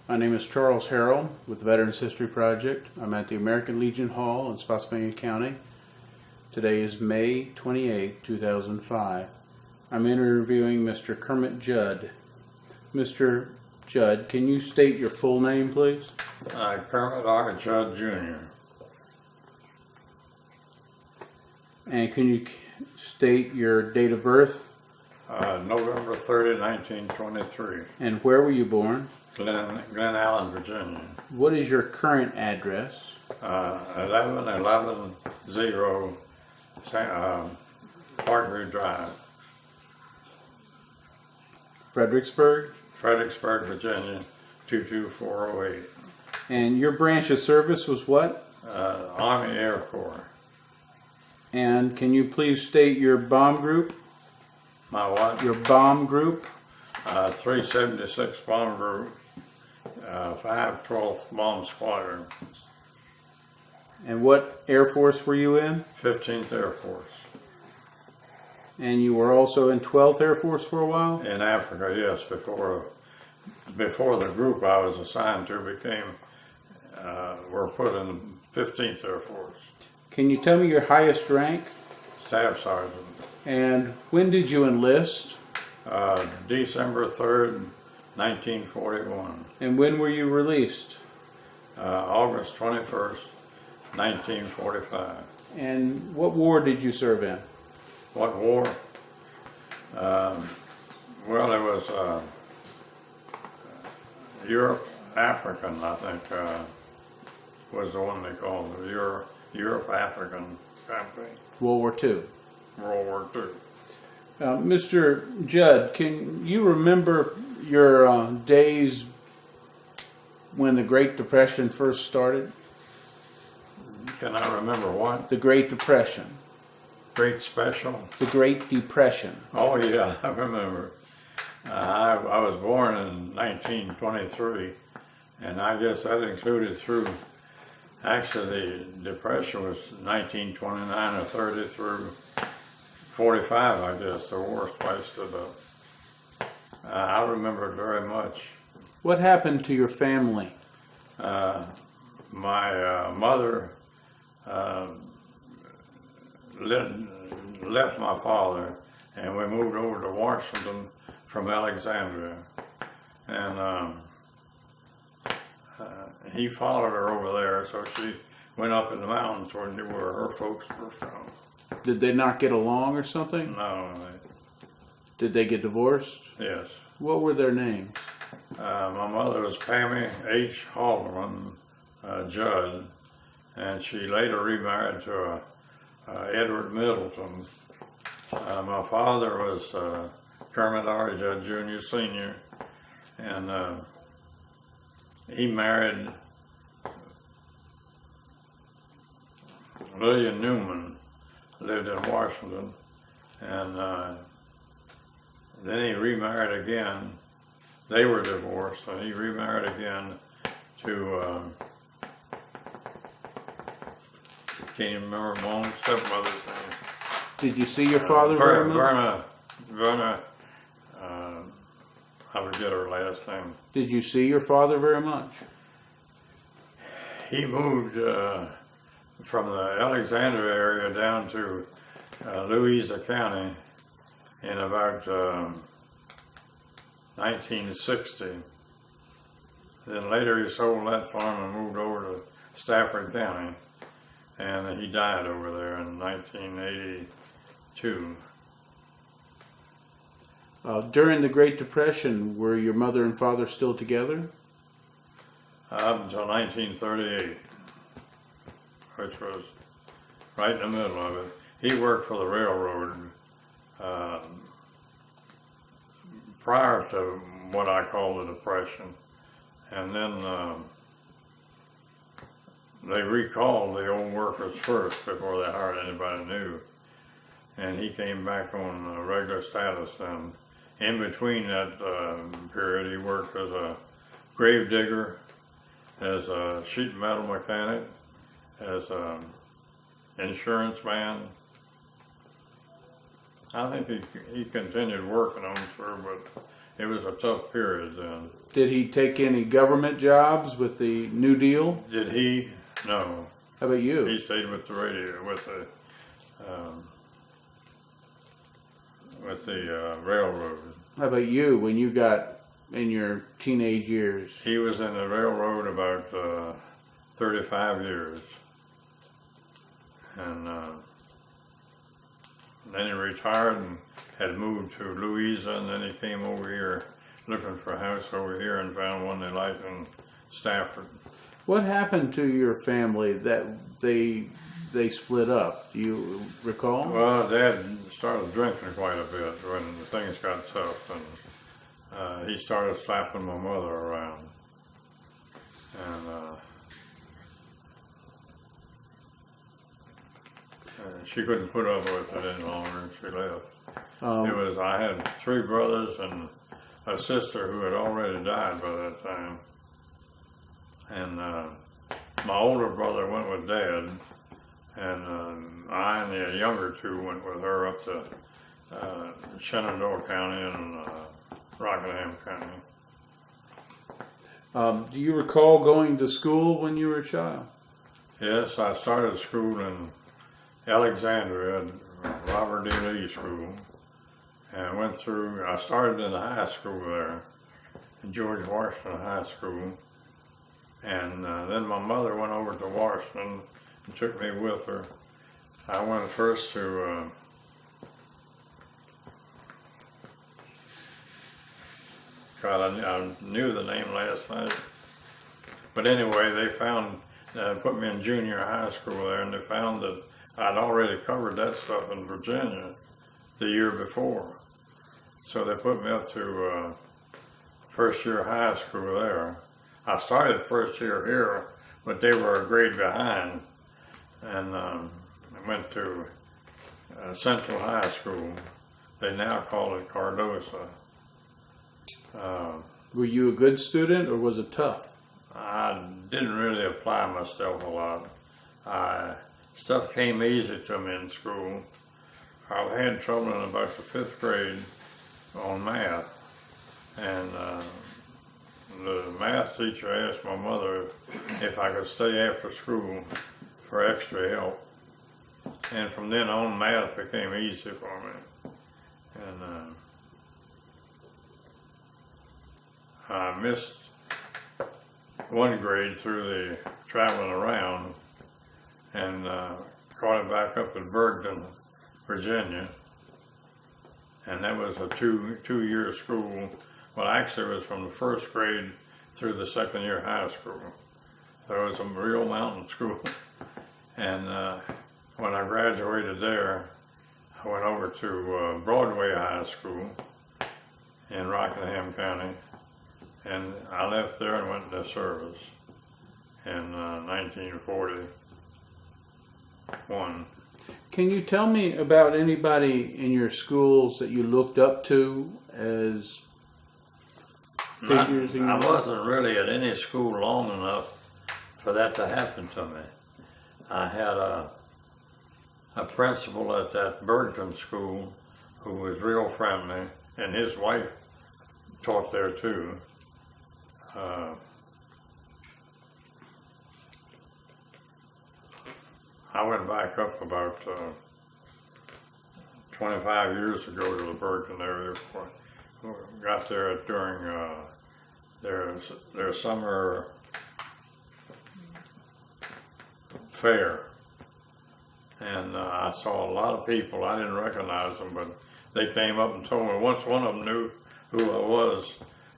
My name is Charles Harrell with the Veterans History Project. I'm at the American Legion Hall in Spotsylvania County. Today is May 28, 2005. I'm interviewing Mr. Kermit Judd. Mr. Judd, can you state your full name, please? Kermit R. Judd, Jr. And can you state your date of birth? November 30, 1923. And where were you born? Glen Allen, Virginia. What is your current address? 1110 Parkview Drive, Fredericksburg? Fredericksburg, Virginia, 22408. And your branch of service was what? Army Air Corps. And can you please state your bomb group? My what? Your bomb group? 376 Bomb Group, 512th Bomb Squadron. And what Air Force were you in? 15th Air Force. And you were also in 12th Air Force for a while? In Africa, yes, before the group I was assigned to were put in the 15th Air Force. Can you tell me your highest rank? Staff Sergeant. And when did you enlist? December 3rd, 1941. And when were you released? August 21st, 1945. And what war did you serve in? What war? Well, it was Europe, African, I think, was the one they called the Europe African campaign. World War II. World War II. Mr. Judd, can you remember your days when the Great Depression first started? Can I remember what? The Great Depression. Great Special? The Great Depression. Oh, yeah, I remember. I was born in 1923, and I guess that included actually the Depression was 1929 or 30 through 45, I guess, the worst place to the... I remember it very much. What happened to your family? My mother left my father, and we moved over to Washington from Alexandria. And he followed her over there, so she went up in the mountains where her folks were from. Did they not get along or something? No. Did they get divorced? Yes. What were their names? My mother was Pammy H. Haldeman Judd, and she later remarried to Edward Middleton. My father was Kermit R. Judd Jr. Sr., and he married Lillian Newman, lived in Washington, and then he remarried again. They were divorced, and he remarried again to, can't even remember my own stepmother's name. Did you see your father very much? Verna, I forget her last name. Did you see your father very much? He moved from the Alexandria area down to Louisa County in about 1960. Then later he sold that farm and moved over to Stafford County, and he died over there in 1982. During the Great Depression, were your mother and father still together? Up until 1938, which was right in the middle of it. He worked for the railroad prior to what I call the Depression, and then they recalled the old workers first before they hired anybody new, and he came back on regular status. And in between that period, he worked as a grave digger, as a sheet metal mechanic, as an insurance man. I think he continued working on through, but It was a tough period then. Did he take any government jobs with the New Deal? Did he? No. How about you? He stayed with the radio, with the railroad. How about you when you got in your teenage years? He was in the railroad about 35 years. And then he retired and had moved to Louisa, and then he came over here looking for a house over here and found one they liked in Stafford. What happened to your family that they split up? Do you recall? Well, Dad started drinking quite a bit when things got tough, and he started slapping my mother around. And she couldn't put up with it any longer, and she left. I had 3 brothers and a sister who had already died by that time. And my older brother went with Dad, and I and the younger 2 went with her up to Shenandoah County and Rockingham County. Do you recall going to school when you were a child? Yes, I started school in Alexandria, Robert E. Lee School, and I started in the high school there, in George Washington High School, and then my mother went over to Washington and took me with her. I went first to I knew the name last night, but anyway, they put me in junior high school there, and they found that I'd already covered that stuff in Virginia the year before. So they put me up to first year high school there. I started first year here, but they were a grade behind. And I went to Central High School. They now call it Cardosa. Were you a good student, or was it tough? I didn't really apply myself a lot. Stuff came easy to me in school. I had trouble in about the 5th grade on math, and the math teacher asked my mother if I could stay after school for extra help, and from then on math became easy for me. And I missed 1 grade through the traveling around, and caught it back up at Bergton, Virginia, and that was a two-year school. Well, actually, it was from the 1st grade through the 2nd year high school. So it was a real mountain school. And when I graduated there, I went over to Broadway High School in Rockingham County, and I left there and went into service in 1941. Can you tell me about anybody in your schools that you looked up to as figures in your life? I wasn't really at any school long enough for that to happen to me. I had a principal at that Bergton school who was real friendly, and his wife taught there too. I went back up about 25 years ago to the Bergton area. Got there during their summer fair, and I saw a lot of people. I didn't recognize them, but they came up and told me. Once one of them knew who I was,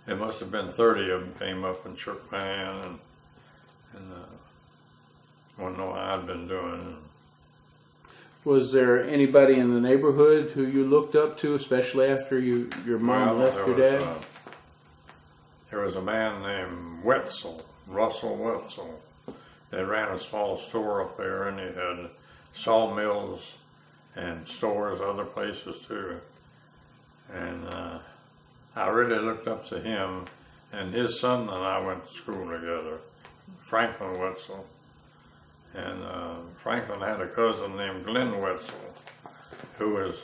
it must have been 30 of them came up and shook my hand and wanted to know how I'd been doing. Was there anybody in the neighborhood who you looked up to, especially after your mom left your dad? There was a man named Russell Wetzel, that ran a small store up there, and he had sawmills and stores other places too. And I really looked up to him, and his son and I went to school together, Franklin Wetzel. And Franklin had a cousin named Glenn Wetzel, who was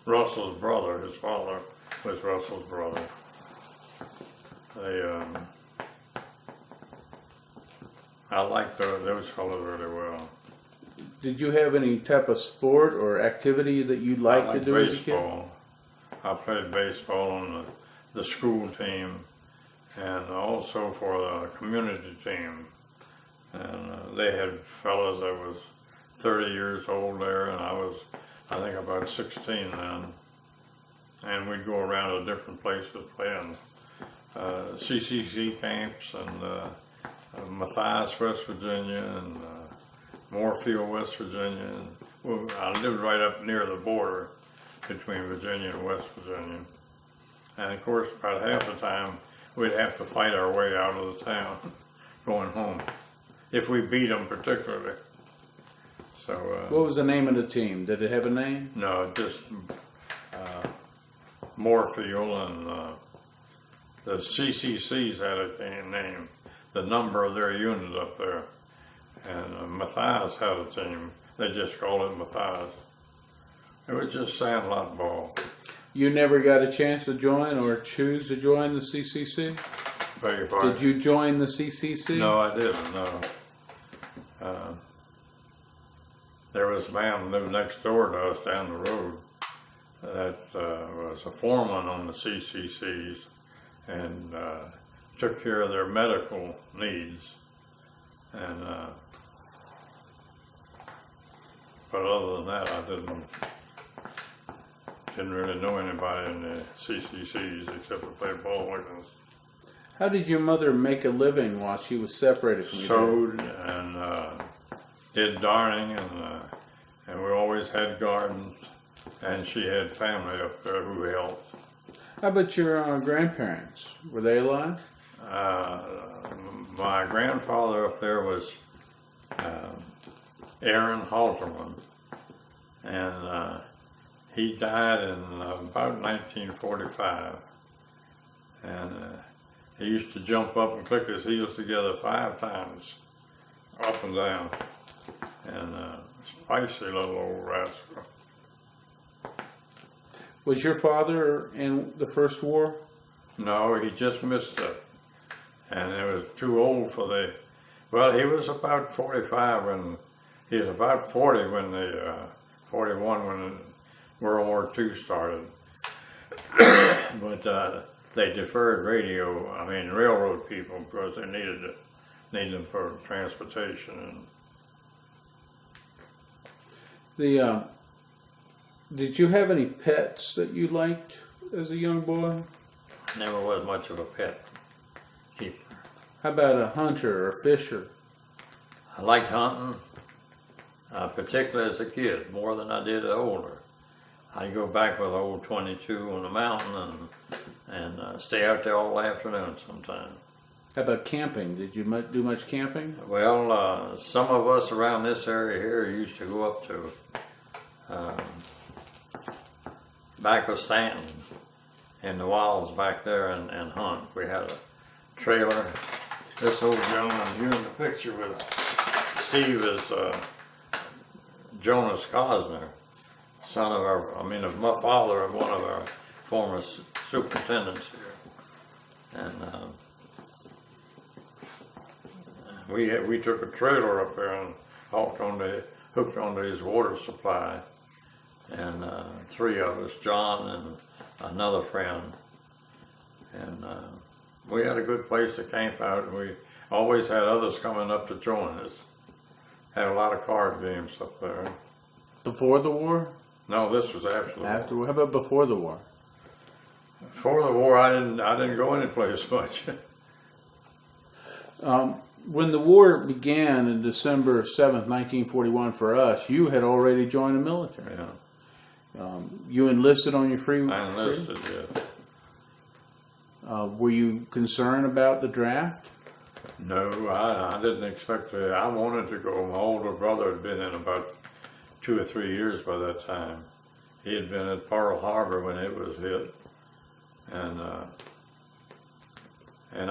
Russell's brother. His father was Russell's brother. I liked those fellows really well. Did you have any type of sport or activity that you liked to do as a kid? Baseball. I played baseball on the school team and also for the community team. And they had fellas that was 30 years old there, and I was, I think, about 16 then. And we'd go around to different places playing CCC camps and Matthias, West Virginia, and Moorfield, West Virginia. And I lived right up near the border between Virginia and West Virginia. And of course, about half the time, we'd have to fight our way out of the town going home, if we beat them particularly. So. What was the name of the team? Did it have a name? No, just Moorfield, and the CCCs had a name, the number of their unit up there. And Matthias had a team. They just called it Matthias. It was just sandlot ball. You never got a chance to join or choose to join the CCC? Beg your pardon? Did you join the CCC? No, I didn't, no. There was a man who lived next door to us down the road that was a foreman on the CCCs and took care of their medical needs. And but other than that, I didn't really know anybody in the CCCs except to play ball with us. How did your mother make a living while she was separated from you? Sewed and did darning, and we always had gardens, and she had family up there who helped. How about your grandparents? Were they alive? My grandfather up there was Aaron Halterman, and he died in about 1945, and he used to jump up and click his heels together 5 times, up and down, and spicy little old rascal. Was your father in the First War? No, he just missed it, and he was too old for the. Well, he was about 45 when he was about 40 when the 41 when the World War II started, but they deferred railroad people because they needed them for transportation. And did you have any pets that you liked as a young boy? never was much of a pet keeper. How about a hunter or fisher? I liked hunting, particularly as a kid, more than I did as older. I'd go back with an old 22 on the mountain and stay out there all afternoon sometimes. How about camping? Did you do much camping? Well, some of us around this area here used to go up to back of Stanton in the wilds back there and hunt. We had a trailer. This old gentleman here in the picture with Steve is Jonas Cosner, son of my father of one of our former superintendents here. And we took a trailer up there and hooked onto his water supply, and 3 of us, John and another friend, and we had a good place to camp out, and we always had others coming up to join us. Had a lot of card games up there. Before the war? No, this was after the war. After war? How about before the war? Before the war, I didn't go anyplace much. When the war began in December 7th, 1941 for us, you had already joined the military. Yeah. You enlisted on your free? I enlisted, yes. Were you concerned about the draft? No, I didn't expect to. I wanted to go. My older brother had been in about 2 or 3 years by that time. He had been at Pearl Harbor when it was hit. And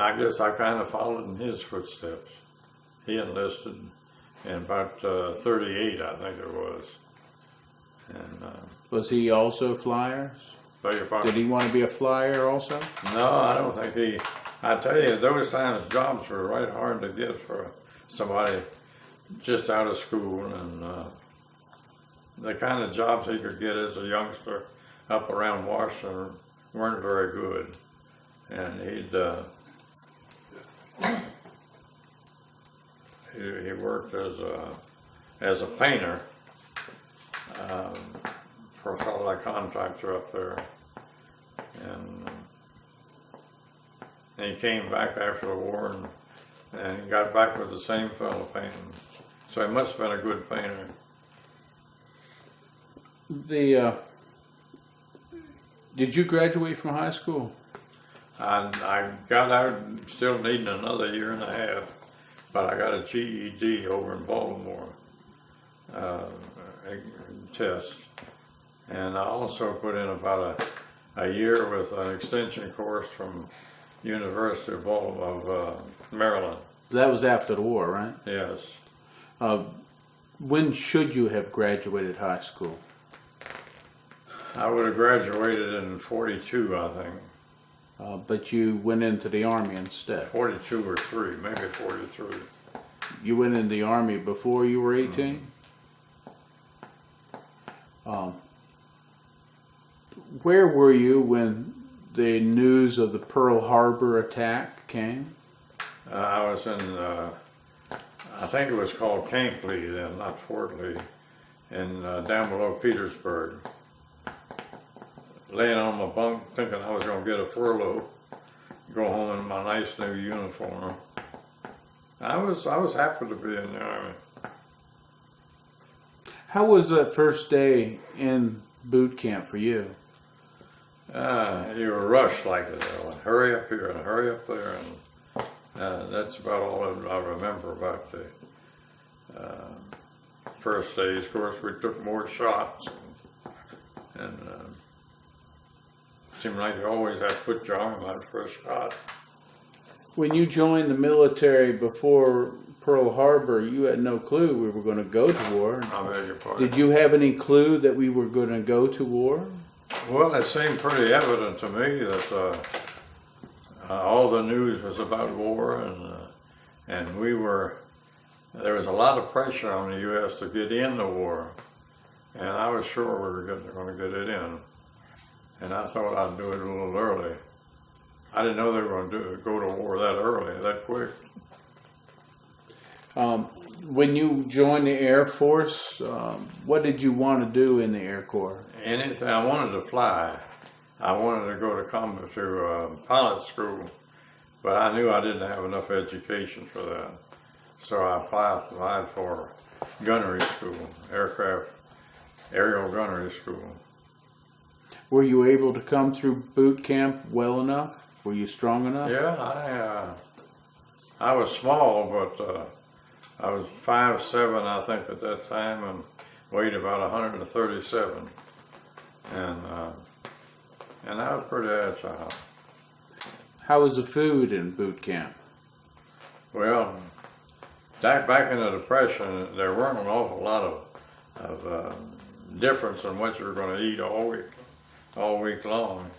I guess I kind of followed in his footsteps. He enlisted in about 38, I think it was. And Was he also flyers? beg your pardon? Did he want to be a flyer also? No, I don't think he. I tell you, those times jobs were right hard to get for somebody just out of school, and the kind of jobs he could get as a youngster up around Washington weren't very good. And he worked as a painter for a fellow like contractor up there, and he came back after the war and he got back with the same fellow painting. So he must have been a good painter. Did you graduate from high school? I got out still needing another year and a half, but I got a GED over in Baltimore test, and I also put in about a year with an extension course from University of Baltimore of Maryland. That was after the war, right? Yes. When should you have graduated high school? I would have graduated in 42, I think. But you went into the Army instead. 42 or 3, maybe 43. You went in the Army before you were 18? Where were you when the news of the Pearl Harbor attack came? I was in, I think it was called Camp Lee then, not Fort Lee, in down below Petersburg. Laying on my bunk, thinking I was going to get a furlough, go home in my nice new uniform. I was happy to be in the Army. How was that first day in boot camp for you? You were rushed like it. Hurry up here and hurry up there, and that's about all I remember about the first days. Of course, we took more shots, and seemed like you always had to put your arm out for a shot. When you joined the military before Pearl Harbor, you had no clue we were going to go to war. I beg your pardon. Did you have any clue that we were going to go to war? Well, it seemed pretty evident to me that all the news was about war, and there was a lot of pressure on the U.S. to get in the war, and I was sure we were going to get it in, and I thought I'd do it a little early. I didn't know they were going to go to war that early, that quick. When you joined the Air Force, what did you want to do in the Air Corps? Anything. I wanted to fly. I wanted to go to pilot school, but I knew I didn't have enough education for that. So I applied for gunnery school, aerial gunnery school. Were you able to come through boot camp well enough? Were you strong enough? Yeah, I was small, but I was 5'7", I think, at that time, and weighed about 137. And I was pretty agile. How was the food in boot camp? Well, back in the Depression, there weren't an awful lot of difference in what you were going to eat all week long.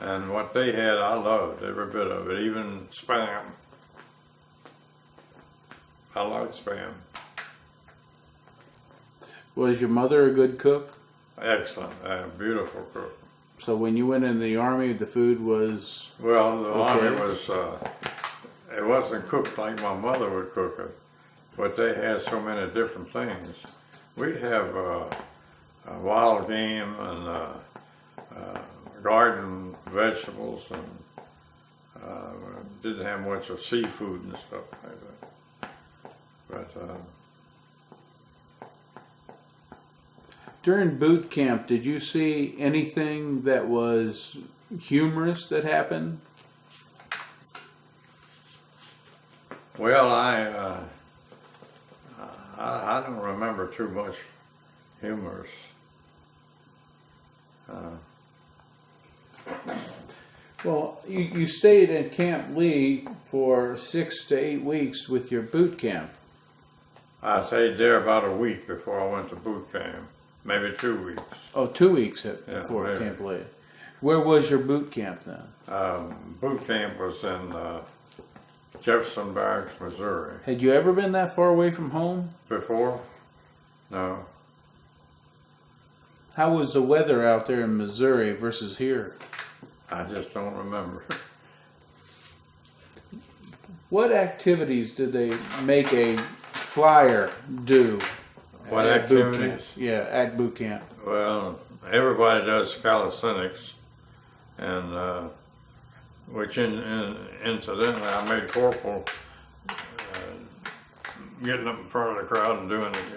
And what they had, I loved every bit of it, even Spam. I like Spam. Was your mother a good cook? Excellent, beautiful cook. So when you went in the Army, the food was well, the okay? Army was, it wasn't cooked like my mother would cook it, but they had so many different things. We'd have wild game and garden vegetables, and didn't have much of seafood and stuff like that. But during boot camp, did you see anything that was humorous that happened? well, I don't remember too much humorous. Well, you stayed in Camp Lee for 6 to 8 weeks with your boot camp. I stayed there about a week before I went to boot camp, maybe 2 weeks. Oh, 2 weeks before maybe. Camp Lee. Where was your boot camp then? Boot camp was in Jefferson Barracks, Missouri. Had you ever been that far away from home? Before? No. How was the weather out there in Missouri versus here? I just don't remember. What activities did they make a flyer do? What at boot activities? camp? Yeah, at boot camp. Well, everybody does calisthenics, and which incidentally I made corporal getting up in front of the crowd and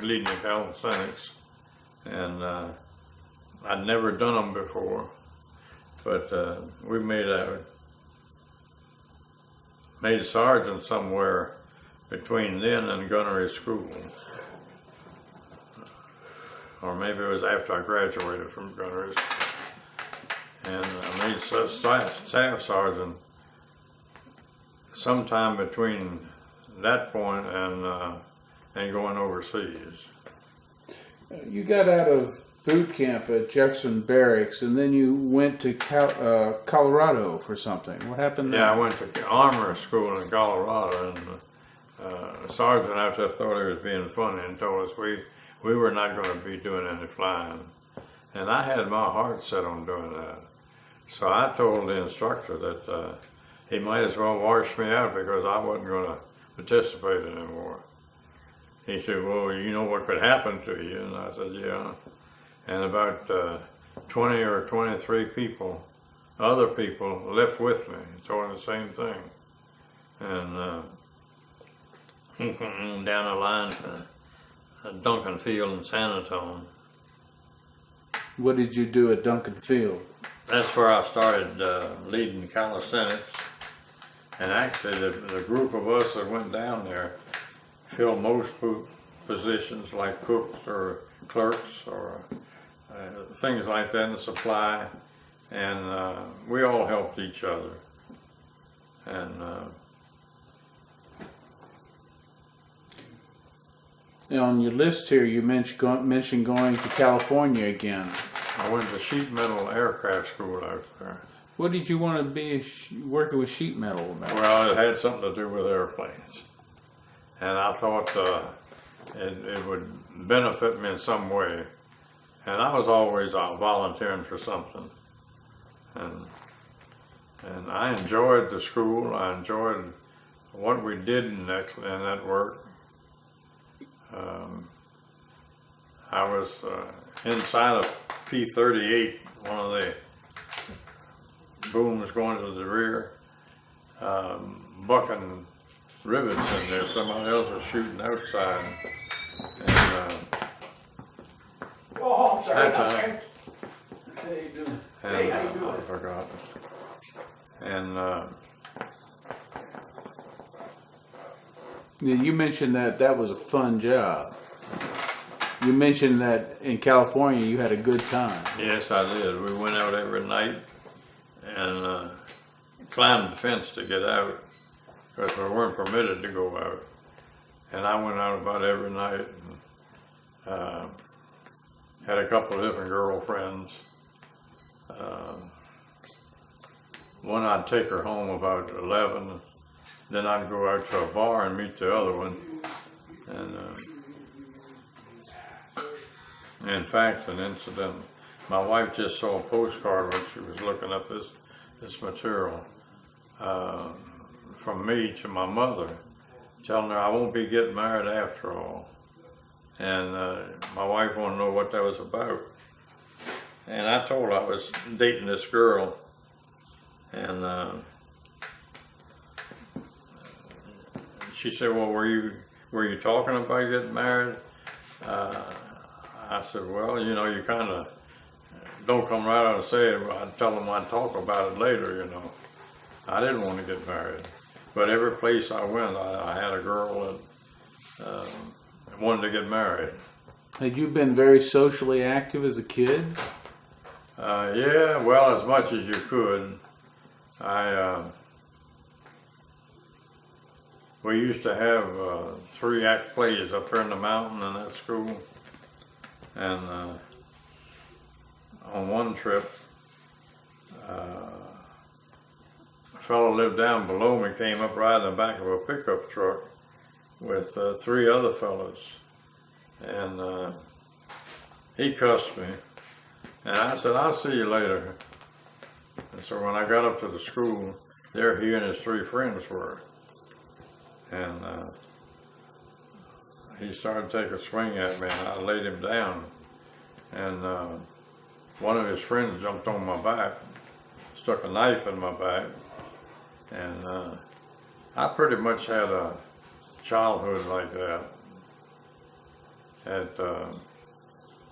leading the calisthenics, and I'd never done them before, but we made sergeant somewhere between then and gunnery school. Or maybe it was after I graduated from gunnery school. And I made staff sergeant sometime between that point and going overseas. You got out of boot camp at Jefferson Barracks, and then you went to Colorado for something. What happened there? Yeah, I went to armor school in Colorado, and the sergeant out there thought he was being funny and told us we were not going to be doing any flying. And I had my heart set on doing that. So I told the instructor that he might as well wash me out because I wasn't going to participate anymore. He said, well, you know what could happen to you? And I said, yeah. And about 20 or 23 people, other people, left with me, told me the same thing. And he went down the line to Duncan Field in San Antonio. What did you do at Duncan Field? That's where I started leading calisthenics. And actually, the group of us that went down there filled most positions like cooks or clerks or things like that in the supply. And we all helped each other. And now on your list here, you mentioned going to California again. I went to sheet metal aircraft school out there. What did you want to be working with sheet metal about? Well, it had something to do with airplanes. And I thought it would benefit me in some way. And I was always volunteering for something. And I enjoyed the school. I enjoyed what we did in that work. I was inside of P-38, one of the booms going to the rear, bucking rivets in there. Somebody else was shooting outside. And oh, I'm sorry. How you doing? and Hey, how you doing? I forgot. And Yeah, you mentioned that was a fun job. You mentioned that in California you had a good time. yes, I did. We went out every night and climbed the fence to get out because we weren't permitted to go out. And I went out about every night and had a couple of different girlfriends. One I'd take her home about 11. Then I'd go out to a bar and meet the other one. And in fact, an incident, my wife just saw a postcard when she was looking up this material from me to my mother, telling her I won't be getting married after all. And my wife wanted to know what that was about. And I told her I was dating this girl. And she said, well, were you talking about getting married? I said, well, you know, you kind of don't come right out and say it. I'd tell them I'd talk about it later, you know. I didn't want to get married. But every place I went, I had a girl that wanted to get married. Had you been very socially active as a kid? Yeah, well, as much as you could. We used to have 3-act plays up here in the mountain in that school. And on one trip, A fellow lived down below me, came up riding the back of a pickup truck with 3 other fellows, and he cussed me, and I said, "I'll see you later." And so when I got up to the school, there he and his 3 friends were, and he started to take a swing at me, and I laid him down, and one of his friends jumped on my back, stuck a knife in my back, and I pretty much had a childhood like that.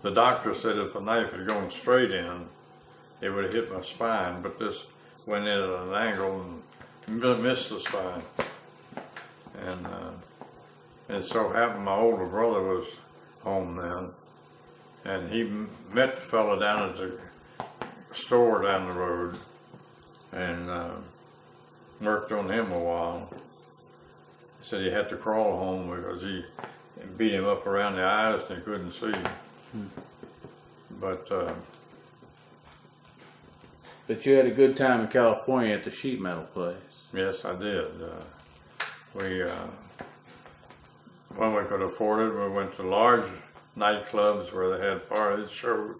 The doctor said if the knife had gone straight in, it would have hit my spine, but this went in at an angle and missed the spine. And it so happened my older brother was home then, and he met the fellow down at the store down the road, and worked on him a while. He said he had to crawl home because he beat him up around the eyes and he couldn't see. But you had a good time in California at the sheet metal place. yes, I did. When we could afford it, we went to large nightclubs where they had parties, shows,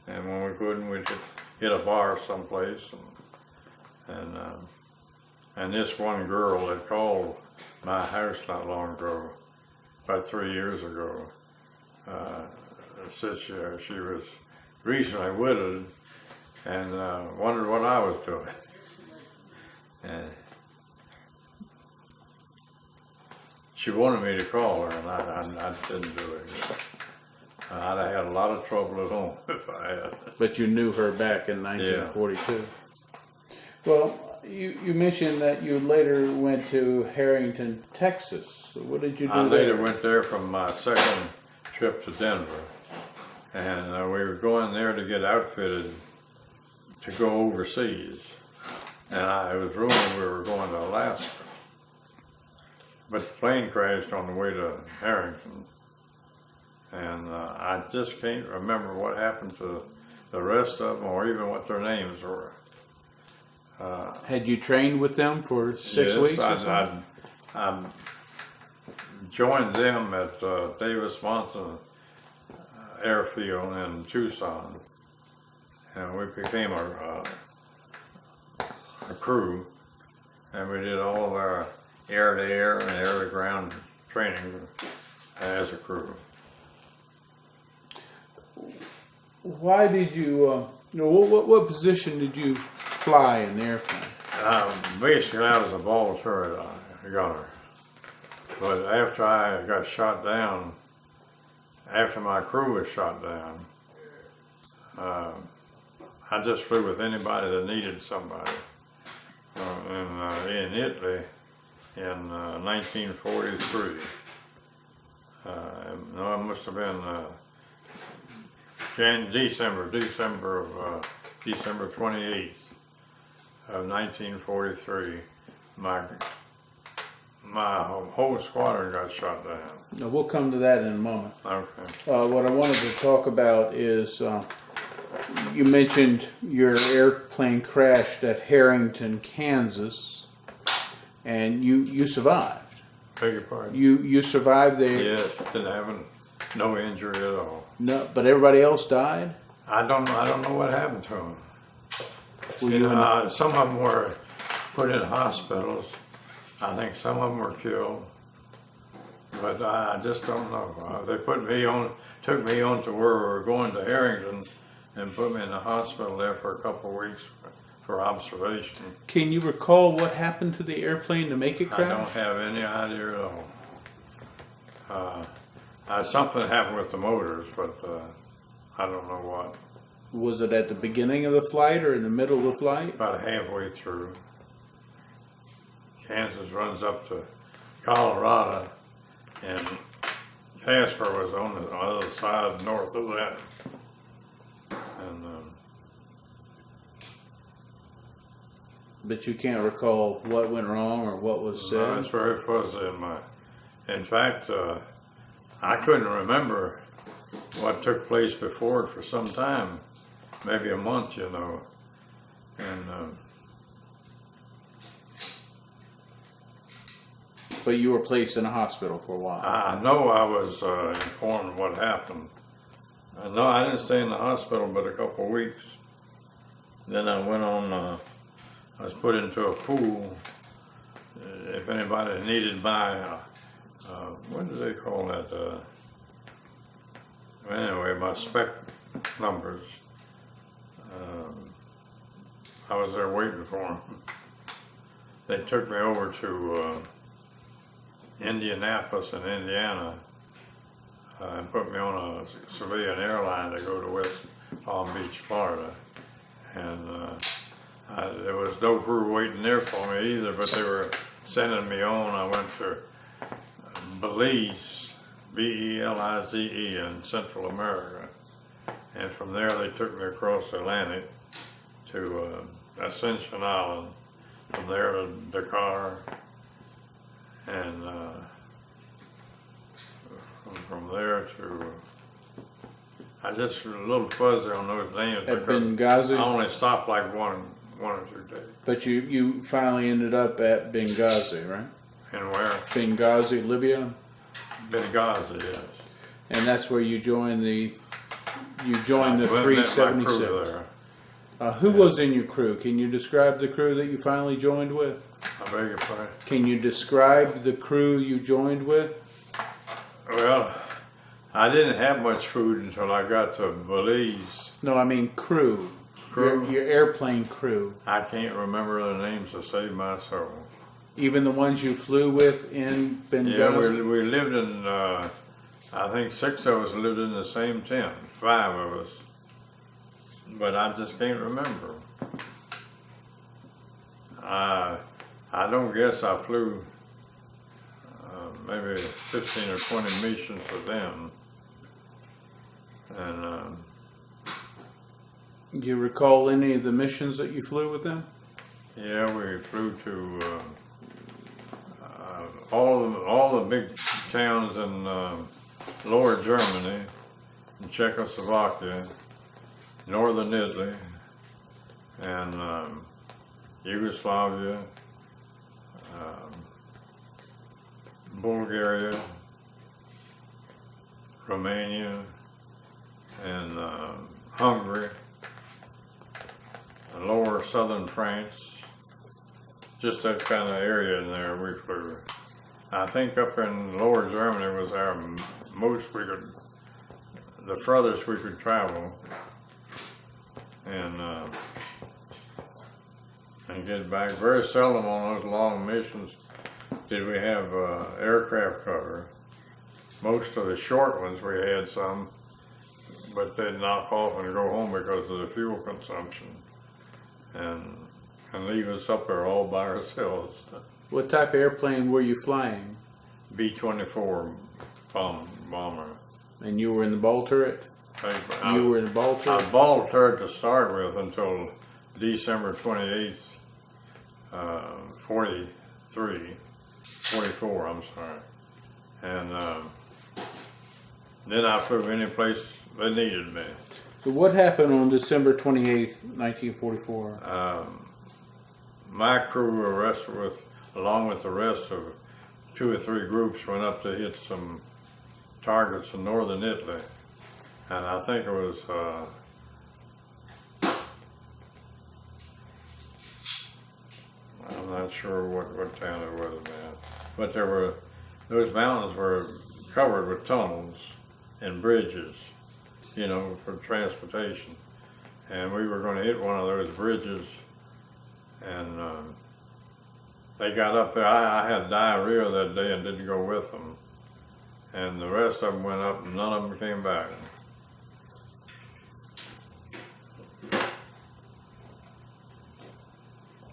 and when we couldn't, we'd hit a bar someplace. And this one girl had called my house not long ago, about 3 years ago, said she was recently widowed and wondered what I was doing. And she wanted me to call her, and I didn't do it. I'd have had a lot of trouble at home if I had. But you knew her back in 1942. Yeah. Well, you mentioned that you later went to Harrington, Texas. So what did you do there? I later went there from my second trip to Denver. And we were going there to get outfitted to go overseas. And it was rumored we were going to Alaska. But the plane crashed on the way to Harrington. And I just can't remember what happened to the rest of them or even what their names were. Had you trained with them for 6 weeks or something? I joined them at Davis-Monthan Airfield in Tucson, and we became a crew, and we did all of our air-to-air and air-to-ground training as a crew. Why did you, what position did you fly in the airplane? Basically, I was a ball turret gunner. But after I got shot down, after my crew was shot down, I just flew with anybody that needed somebody. In Italy, in 1943, no, it must have been December 28th of 1943, my whole squadron got shot down. Now, we'll come to that in a moment. Okay. What I wanted to talk about is you mentioned your airplane crashed at Harrington, Kansas, and you survived. Beg your pardon? You survived there? Yes, didn't have no injury at all. No, but everybody else died? I don't know what happened to them. Some of them were put in hospitals. I think some of them were killed, but I just don't know. They took me on to where we were going to Harrington, and put me in the hospital there for a couple of weeks for observation. Can you recall what happened to the airplane to make it crash? I don't have any idea at all. Something happened with the motors, but I don't know what. Was it at the beginning of the flight or in the middle of the flight? About halfway through. Kansas runs up to Colorado, and Casper was on the other side north of that. And but you can't recall what went wrong or what was said? No, it's very fuzzy in fact, I couldn't remember what took place before it for some time, maybe a month, And But you were placed in a hospital for a while. I know I was informed what happened. No, I didn't stay in the hospital but a couple of weeks. Then I went on, I was put into a pool. If anybody needed my, what do they call that? Anyway, my spec numbers. I was there waiting for them. They took me over to Indianapolis in Indiana and put me on a civilian airline to go to West Palm Beach, Florida. And there was no crew waiting there for me either, but they were sending me on. I went to Belize, Belize in Central America. And from there they took me across the Atlantic to Ascension Island, from there to Dakar, and from there to, I just a little fuzzy on those names. At Benghazi? I only stopped like one or 2 days. But you finally ended up at Benghazi, right? And where? Benghazi, Libya? Benghazi, yes. And that's where you joined the I went and met my 376. crew there. Who was in your crew? Can you describe the crew that you finally joined with? I beg your pardon? Can you describe the crew you joined with? Well, I didn't have much food until I got to Belize. No, I mean crew. Crew? Your airplane crew. I can't remember the names to save my soul. Even the ones you flew with in Benghazi? Yeah, we lived in, I think 6 of us lived in the same tent, 5 of us. But I just can't remember. I don't guess I flew maybe 15 or 20 missions for them. And Do you recall any of the missions that you flew with them? yeah, we flew to all the big towns in Lower Germany, in Czechoslovakia, Northern Italy, and Yugoslavia, Bulgaria, Romania, and Hungary, and lower southern France, just that kind of area in there we flew. I think up in lower Germany was our the furthest we could travel, and get back. Very seldom on those long missions did we have aircraft cover. Most of the short ones we had some, but they'd knock off and go home because of the fuel consumption, and leave us up there all by ourselves. What type of airplane were you flying? B-24 bomber. And you were in the ball turret? You were in the ball I turret? ball turret to start with until December 28th, 44, I'm sorry. And then I flew any place they needed me. So what happened on December 28th, 1944? My crew along with the rest of 2 or 3 groups, went up to hit some targets in northern Italy. And I think it was, I'm not sure what town it was, man. But those mountains were covered with tunnels and bridges, for transportation. And we were going to hit one of those bridges, and they got up there. I had diarrhea that day and didn't go with them. And the rest of them went up and none of them came back.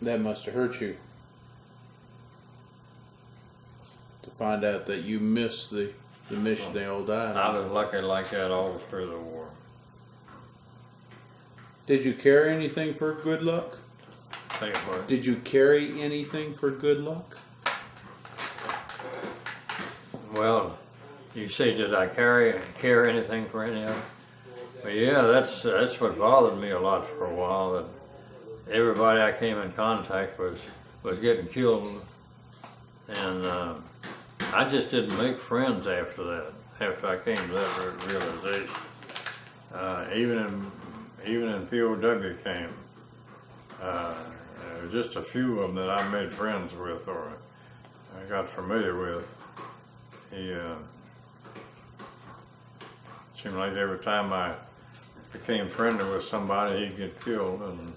That must have hurt you to find out that you missed the mission they all died I on. was lucky like that all through the war. Did you carry anything for good luck? Think about it. Did you carry anything for good luck? Well, you say, did I care anything for any of it? But yeah, that's what bothered me a lot for a while. That everybody I came in contact was getting killed, and I just didn't make friends after that. After I came to that realization, even in POW camp, there was just a few of them that I made friends with, or I got familiar with. He seemed like every time I became friendly with somebody, he'd get killed, and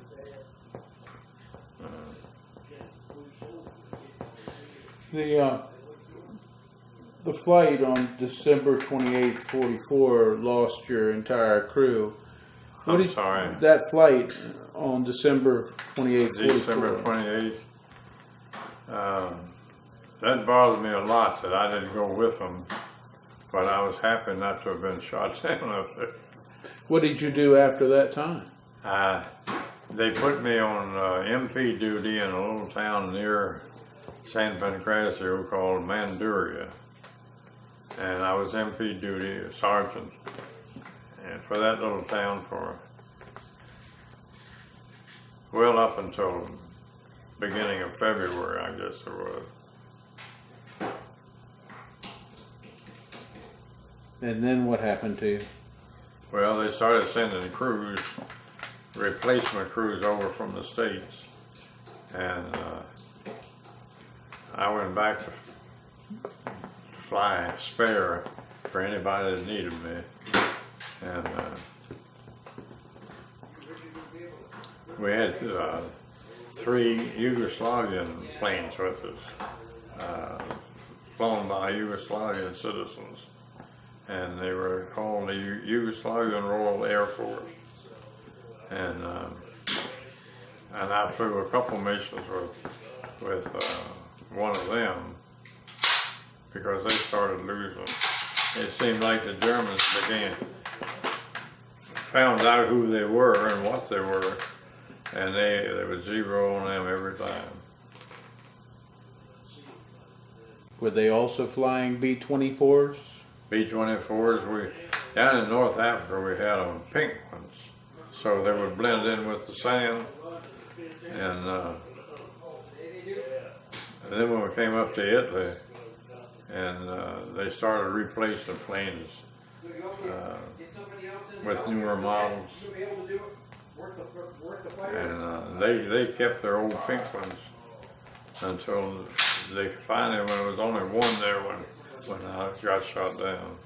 The flight on December 28th, 44 lost your entire crew. I'm sorry. That flight on December 28th, 44. December 28th. That bothered me a lot that I didn't go with them, but I was happy not to have been shot down up there. What did you do after that time? They put me on MP duty in a little town near San Pancrazio called Manduria. And I was MP duty, a sergeant, and for that little town for well up until beginning of February, I guess it was. And then what happened to you? Well, they started sending crews, replacement crews over from the States, and I went back to fly spare for anybody that needed me, and we had 3 Yugoslavian planes with us, flown by Yugoslavian citizens, and they were called the Yugoslavian Royal Air Force, and I flew a couple missions with one of them because they started losing. It seemed like the Germans found out who they were and what they were, and they would zero on them every time. Were they also flying B-24s? B-24s, down in North Africa we had them pink ones, so they would blend in with the sand, and then when we came up to Italy, and they started replacing planes with newer models, and they kept their old pink ones until they finally, when there was only one there when I got shot down.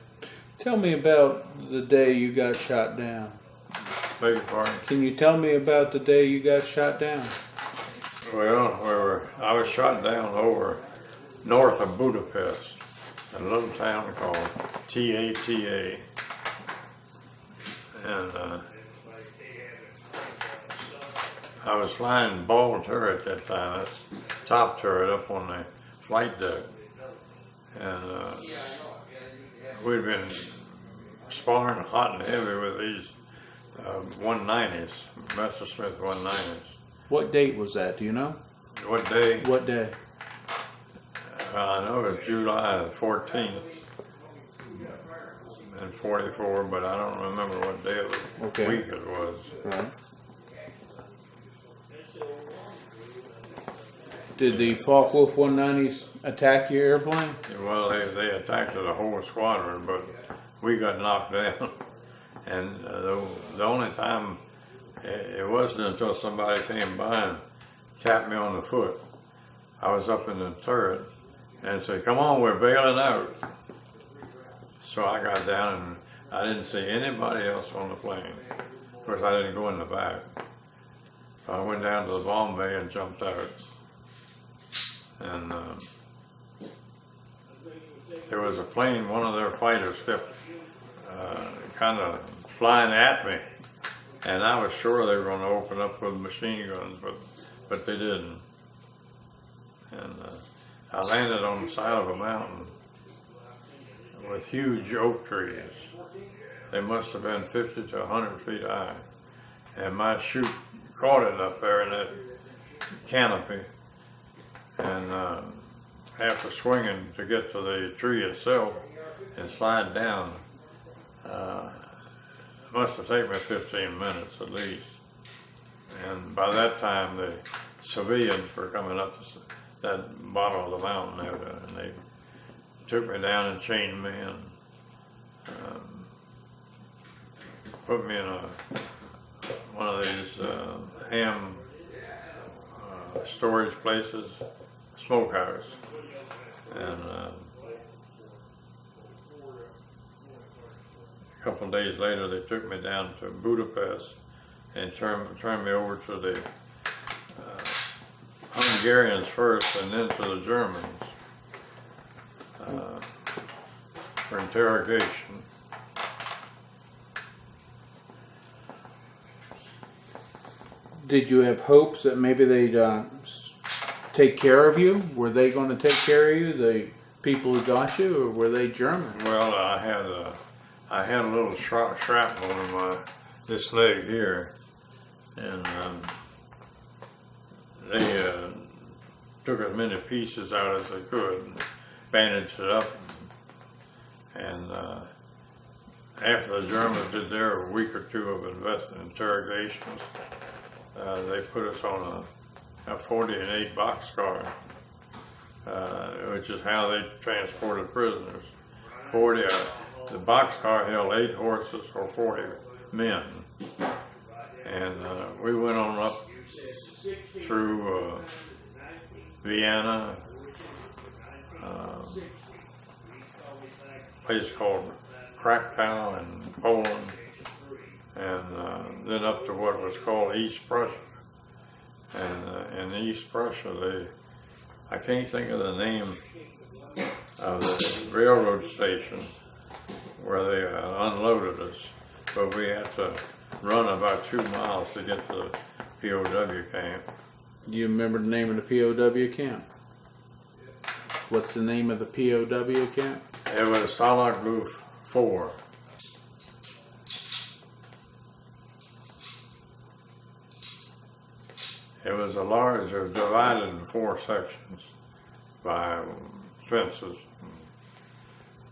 Tell me about the day you got shot down. Beg your pardon? Can you tell me about the day you got shot down? Well, I was shot down over north of Budapest, in a little town called Tata, and I was flying ball turret at that time. That's top turret up on the flight deck, and we'd been sparring hot and heavy with these 190s, Messerschmitt 190s. What date was that? Do you know? What day? What day? I know it was July 14th in 44, but I don't remember what day of the week it was. Right. Did the Focke-Wulf 190s attack your airplane? Well, they attacked the whole squadron, but we got knocked down. And the only time, it wasn't until somebody came by and tapped me on the foot. I was up in the turret and said, "Come on, we're bailing out." So I got down and I didn't see anybody else on the plane. Of course, I didn't go in the back. So I went down to the bomb bay and jumped out. And there was a plane, one of their fighters kept kind of flying at me. And I was sure they were going to open up with machine guns, but they didn't. And I landed on the side of a mountain with huge oak trees. They must have been 50 to 100 feet high. And my chute caught it up there in that canopy. And after swinging to get to the tree itself and slide down, it must have taken me 15 minutes at least. And by that time, the civilians were coming up that bottom of the mountain there, and they took me down and chained me and put me in one of these ham storage places, smokehouse, and a couple of days later they took me down to Budapest and turned me over to the Hungarians first and then to the Germans for interrogation. Did you have hopes that maybe they'd take care of you? Were they going to take care of you, the people who got you, or were they German? Well, I had a little shrapnel in this leg here, and they took as many pieces out as they could, and bandaged it up, and after the Germans did their week or two of interrogations, they put us on a 48 boxcar, which is how they transported prisoners. The boxcar held 8 horses or 40 men, and we went on up through Vienna, a place called Krakow in Poland, and then up to what was called East Prussia. And in East Prussia, I can't think of the name of the railroad station where they unloaded us, but we had to run about 2 miles to get to the POW camp. Do you remember the name of the POW camp? What's the name of the POW camp? It was Stalag 4. It was it was divided in 4 sections by fences, and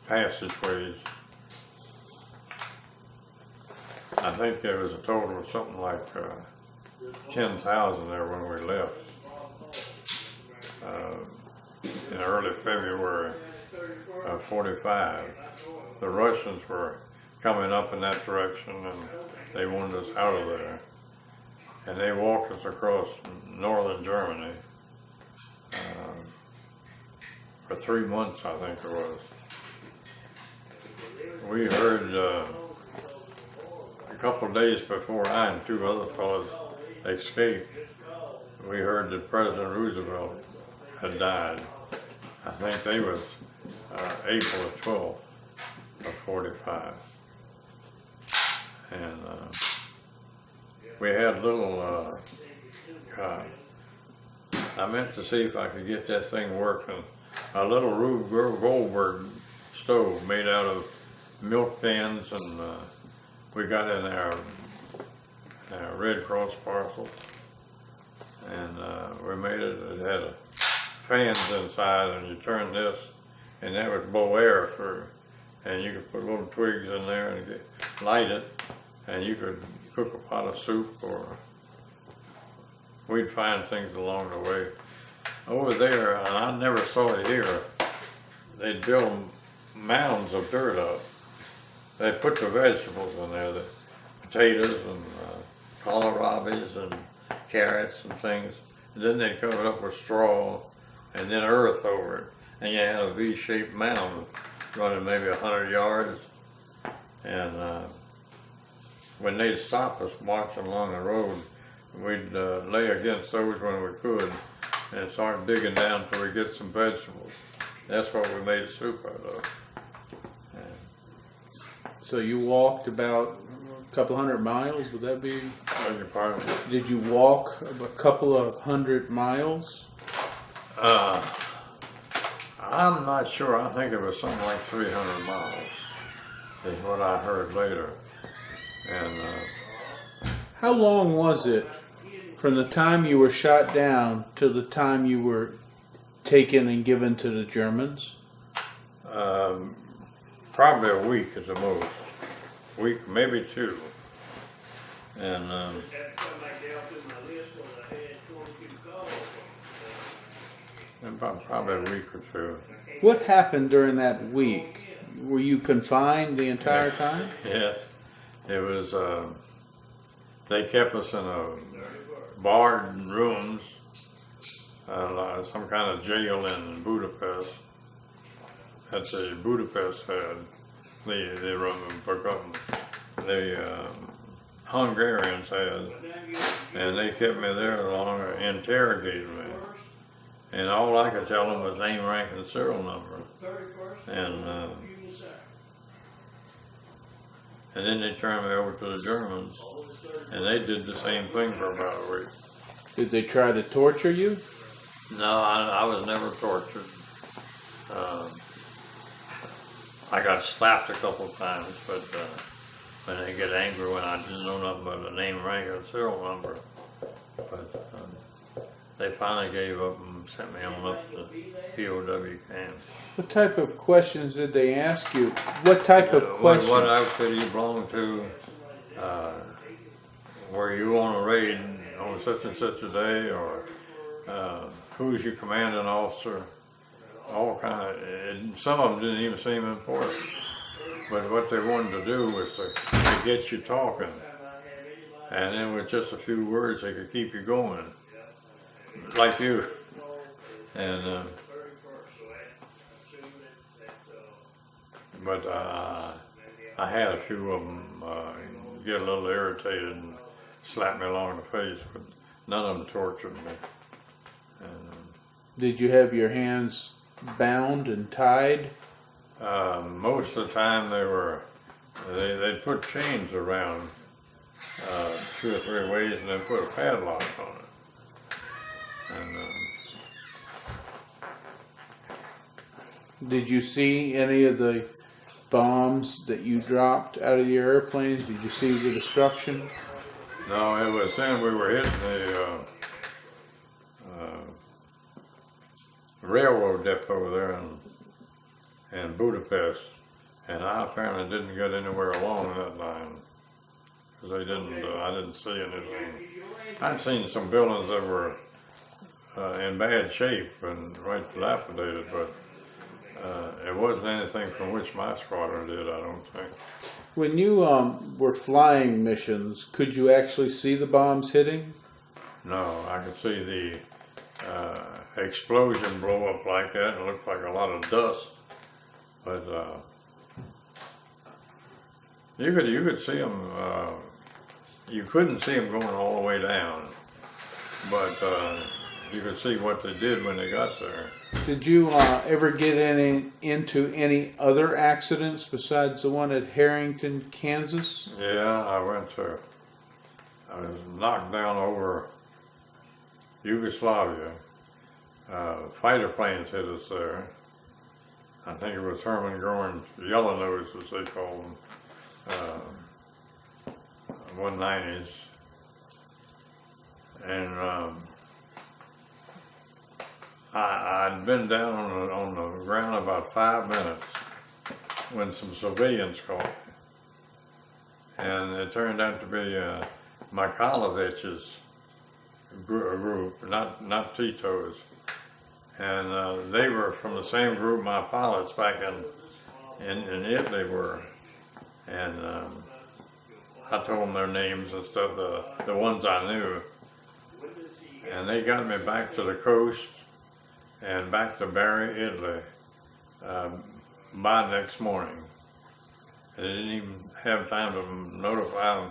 passageways. I think there was a total of something like 10,000 there when we left in early February of 45. The Russians were coming up in that direction, and they wanted us out of there. And they walked us across northern Germany for 3 months, I think it was. We heard a couple of days before I and 2 other fellows escaped, we heard that President Roosevelt had died. I think they was April the 12th of 45. And we had little, I meant to see if I could get that thing working. A little Rube Goldberg stove made out of milk cans, and we got in our Red Cross parcel, and we made it. It had fans inside, and you turn this, and that would blow air through, and you could put little twigs in there and light it, and you could cook a pot of soup, or we'd find things along the way. Over there, and I never saw it here, they'd build mounds of dirt up. They'd put the vegetables in there, the potatoes and kohlrabies and carrots and things, and then they'd cover it up with straw and then earth over it, and you had a V-shaped mound running maybe 100 yards, and when they'd stop us marching along the road, we'd lay against those when we could and start digging down till we get some vegetables. That's what we made soup out of. So you walked about a couple 100 miles, would that be? Beg your pardon? Did you walk a couple of 100 miles? I'm not sure. I think it was something like 300 miles is what I heard later. And How long was it from the time you were shot down to the time you were taken and given to the Germans? probably a week at the most. Week, maybe 2. And probably a week or two. What happened during that week? Were you confined the entire time? Yes, it was. They kept us in a barred rooms, like some kind of jail in Budapest. That the Budapest had the room, the Hungarians had, and they kept me there long, interrogated me. And all I could tell them was name, rank, and serial number. And then they turned me over to the Germans, and they did the same thing for about a week. Did they try to torture you? No, I was never tortured. I got slapped a couple of times, but when they get angry when I didn't know nothing but the name, rank, and serial number. But they finally gave up and sent me on up to POW camps. What type of questions did they ask you? What type of questions? What outfit you belong to? Were you on a raid on such and such a day? Or who's your commanding officer? All kind of. Some of them didn't even seem important. But what they wanted to do was to get you talking. And then with just a few words, they could keep you going. Like you. And but I had a few of them get a little irritated and slap me along the face, but none of them tortured me. And, did you have your hands bound and tied? most of the time they'd put chains around 2 or 3 ways and then put a padlock on it. And did you see any of the bombs that you dropped out of your airplanes? Did you see the destruction? no, it was then we were hitting the railroad depot there in Budapest, and I apparently didn't get anywhere along that line because I didn't see anything. I'd seen some buildings that were in bad shape and right dilapidated, but it wasn't anything from which my squadron did, I don't think. When you were flying missions, could you actually see the bombs hitting? No, I could see the explosion blow up like that. It looked like a lot of dust, but you could see them. You couldn't see them going all the way down, but you could see what they did when they got there. Did you ever get into any other accidents besides the one at Harrington, Kansas? Yeah, I was knocked down over Yugoslavia. Fighter planes hit us there. I think it was Herman Goring's Yellow Nose, as they called them, 190s. And I'd been down on the ground about 5 minutes when some civilians called me. And it turned out to be Mikhailovich's group, not Tito's. And they were from the same group my pilots back in Italy were. And I told them their names and stuff, the ones I knew. And they got me back to the coast and back to Bari, Italy by next morning. I didn't even have time to notify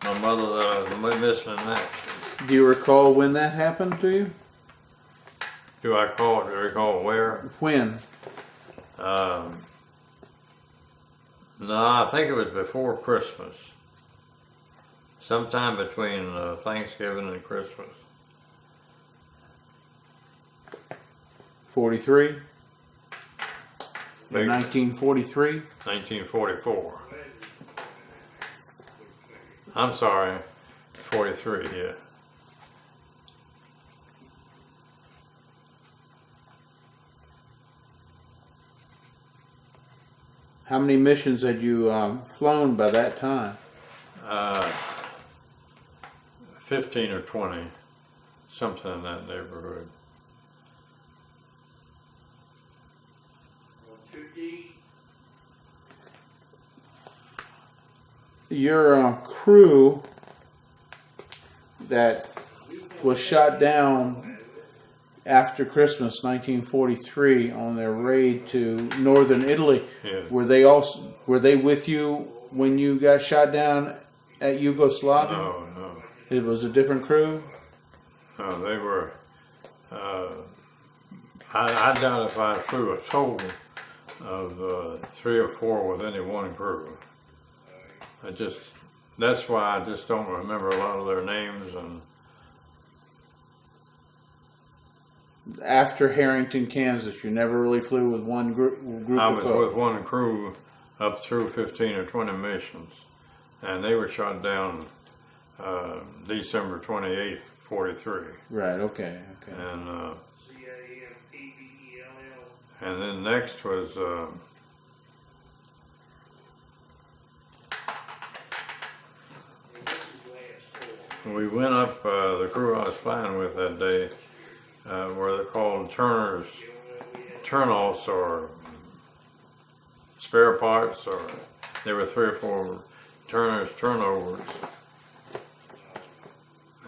my mother that I was missing in action. Do you recall when that happened to you? Do I recall where? When? No, I think it was before Christmas. Sometime between Thanksgiving and Christmas. 43? 1943? 1944. I'm sorry, 43, yeah. How many missions had you flown by that time? 15 or 20, something in that neighborhood. Your crew that was shot down after Christmas 1943 on their raid to northern Italy, Yeah. were they with you when you got shot down at Yugoslavia? No. It was a different crew? No, they were. I doubt if I flew a total of 3 or 4 with any one crew. That's why I just don't remember a lot of their names. And After Harrington, Kansas, you never really flew with one group I of was folks? with one crew up through 15 or 20 missions, and they were shot down December 28th, 43. Right, okay. And then next was we went up, the crew I was flying with that day were they're called turnoffs or spare parts, or there were 3 or 4 turnovers.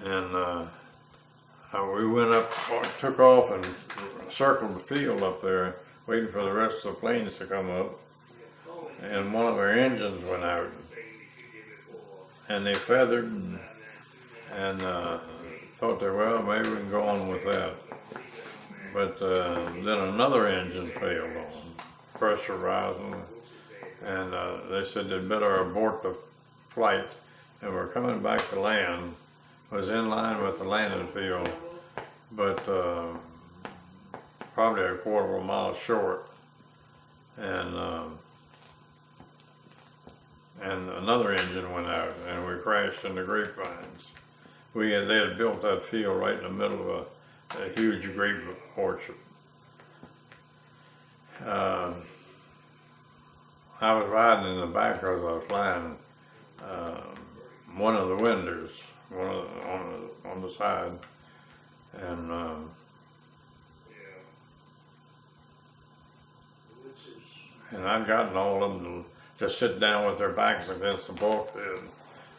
And we went up, took off and circled the field up there, waiting for the rest of the planes to come up. And one of our engines went out, and they feathered, and thought that, well, maybe we can go on with that. But then another engine failed on pressure rising, and they said they'd better abort the flight, and we're coming back to land. Was in line with the landing field, but probably a quarter of a mile short, and another engine went out, and we crashed into grapevines. They had built that field right in the middle of a huge grape orchard. I was riding in the back as I was flying one of the windows, on the side, and I'd gotten all of them to sit down with their backs against the bulkhead,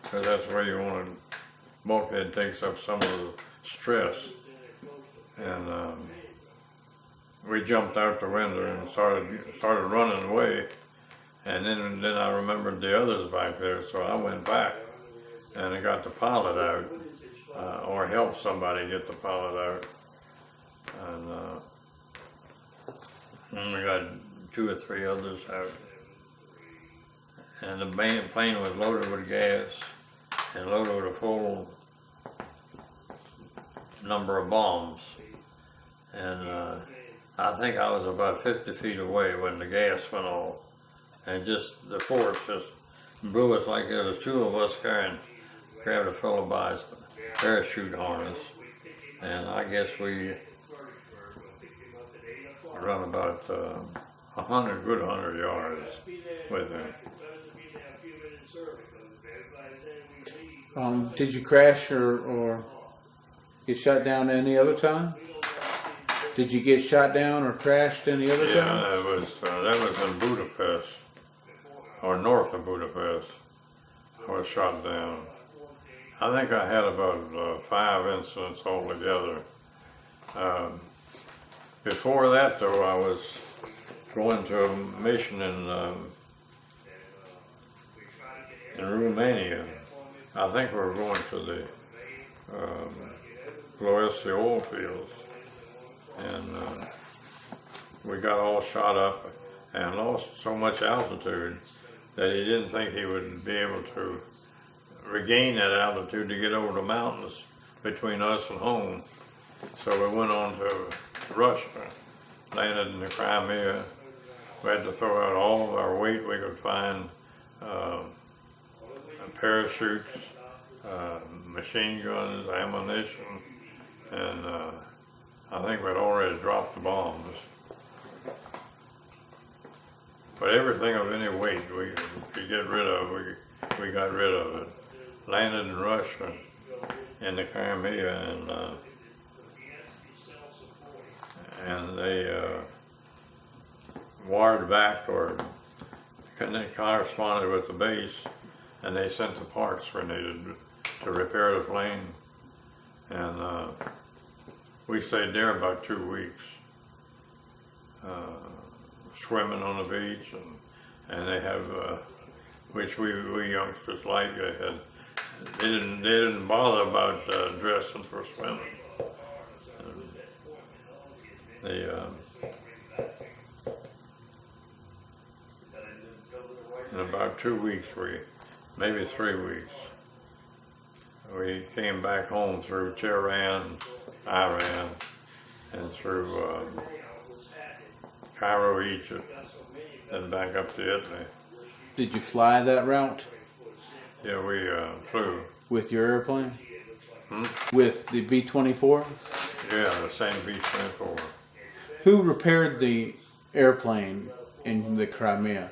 because that's where you want to. Bulkhead takes up some of the stress, and we jumped out the window and started running away, and then I remembered the others back there, so I went back, and I got the pilot out, or helped somebody get the pilot out, and we got 2 or 3 others out, and the plane was loaded with gas and loaded with a full number of bombs, and I think I was about 50 feet away when the gas went off, and just the force just blew us like there was 2 of us grabbed a fellow by his parachute harness, and I guess we run about 100 yards with him. Did you crash or get shot down any other time? Did you get shot down or crashed any other time? Yeah, that was in Budapest, or north of Budapest. I was shot down. I think I had about 5 incidents altogether. Before that, though, I was going to a mission in Romania. I think we were going to the Ploiești oil fields, and we got all shot up and lost so much altitude that he didn't think he would be able to regain that altitude to get over the mountains between us and home. So we went on to Russia, landed in the Crimea. We had to throw out all of our weight we could find, parachutes, machine guns, ammunition, and I think we'd already dropped the bombs. But everything of any weight we could get rid of, we got rid of it. Landed in Russia, in the Crimea, and they wired back or corresponded with the base, and they sent the parts we needed to repair the plane. And we stayed there about 2 weeks, swimming on the beach, and they have, which we youngsters like. They didn't bother about dressing for swimming. In about 2 weeks, maybe 3 weeks, we came back home through Tehran, Iran, and through Cairo, Egypt, and back up to Italy. Did you fly that route Yeah, we flew. with your airplane? With the B-24? Yeah, the same B-24. Who repaired the airplane in the Crimea?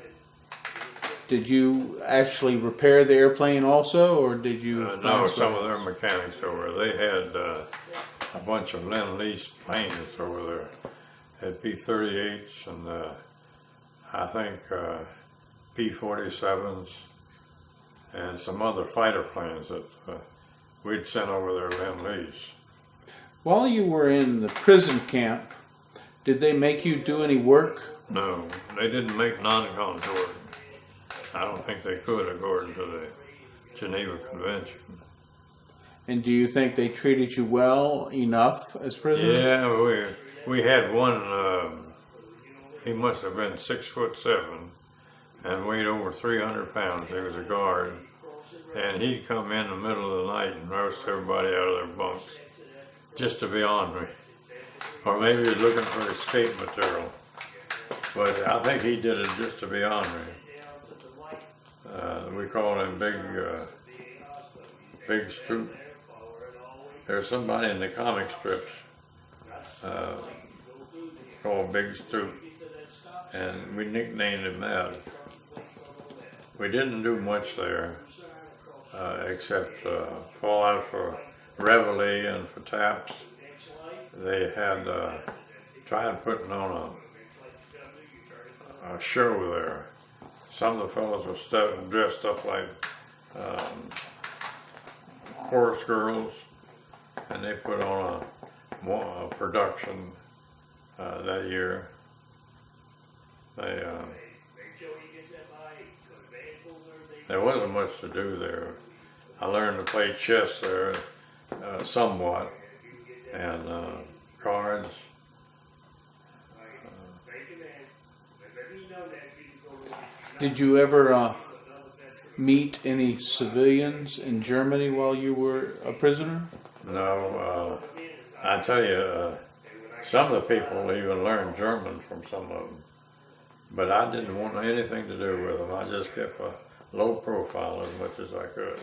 Did you actually repair the airplane also, or did you? No, some of their mechanics over there. They had a bunch of Lend-Lease planes over there. Had P-38s and I think P-47s and some other fighter planes that we'd sent over there Lend-Lease. While you were in the prison camp, did they make you do any work? No, they didn't make non-contour. I don't think they could according to the Geneva Convention. And do you think they treated you well enough as prisoners? Yeah, we had one, he must have been 6'7" and weighed over 300 pounds. He was a guard. And he'd come in the middle of the night and roast everybody out of their bunks just to be ornery. Or maybe he was looking for escape material. But I think he did it just to be ornery. We called him Big Stoop. There's somebody in the comic strips called Big Stoop, and we nicknamed him that. We didn't do much there except fall out for reveille and for taps. They had tried putting on a show there. Some of the fellows were dressed up like chorus girls, and they put on a production that year. There wasn't much to do there. I learned to play chess there somewhat, and cards. Did you ever meet any civilians in Germany while you were a prisoner? No, I tell you, some of the people even learned German from some of them, but I didn't want anything to do with them. I just kept a low profile as much as I could,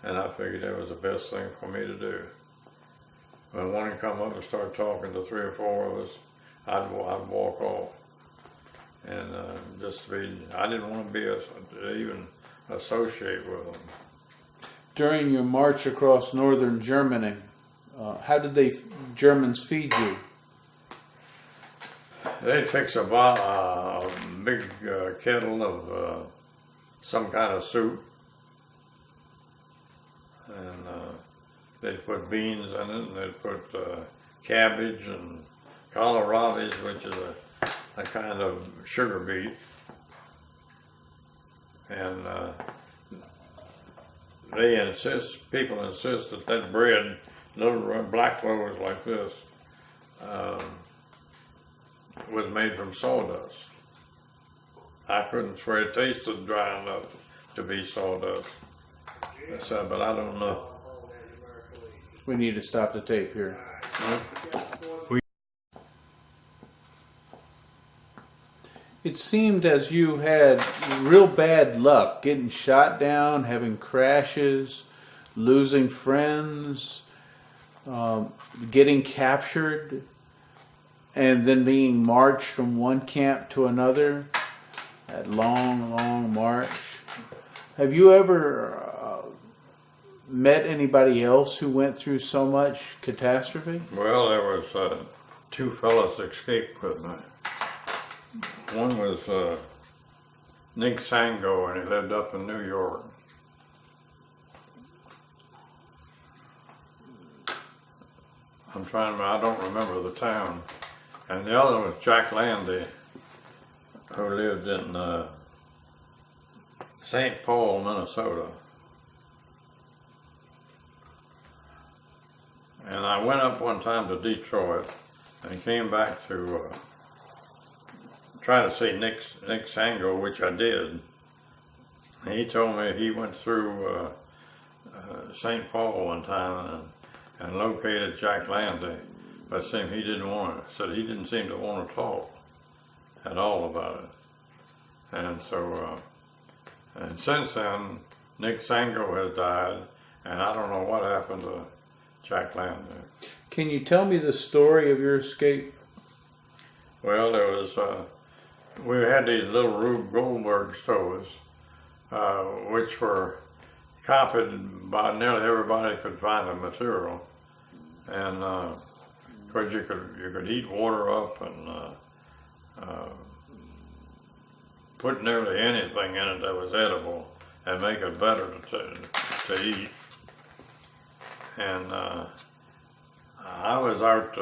and I figured that was the best thing for me to do. When one would come up and start talking to 3 or 4 of us, I'd walk off. And I didn't want to even associate with them. During your march across northern Germany, how did Germans feed you? They'd fix a big kettle of some kind of soup, and they'd put beans in it, and they'd put cabbage and kohlrabi, which is a kind of sugar beet, and people insist that bread, little black loaves like this, was made from sawdust. I couldn't swear it tasted dry enough to be sawdust. But I don't know. We need to stop the tape here. It seemed as you had real bad luck, getting shot down, having crashes, losing friends, getting captured, and then being marched from one camp to another, that long, long march. Have you ever met anybody else who went through so much catastrophe? Well, there was two fellas escaped with me. One was Nick Sango, and he lived up in New York. I don't remember the town. And the other was Jack Landy, who lived in St. Paul, Minnesota. And I went up one time to Detroit and came back to try to see Nick Sango, which I did. And he told me he went through St. Paul one time and located Jack Landy, but he didn't want it. Said he didn't seem to want to talk at all about it. And so, and since then, Nick Sango has died, and I don't know what happened to Jack Landy. Can you tell me the story of your escape? Well, there was, we had these little Rube Goldberg stoves, which were copied by nearly everybody could find the material. And of course you could heat water up and put nearly anything in it that was edible and make it better to eat. And I was out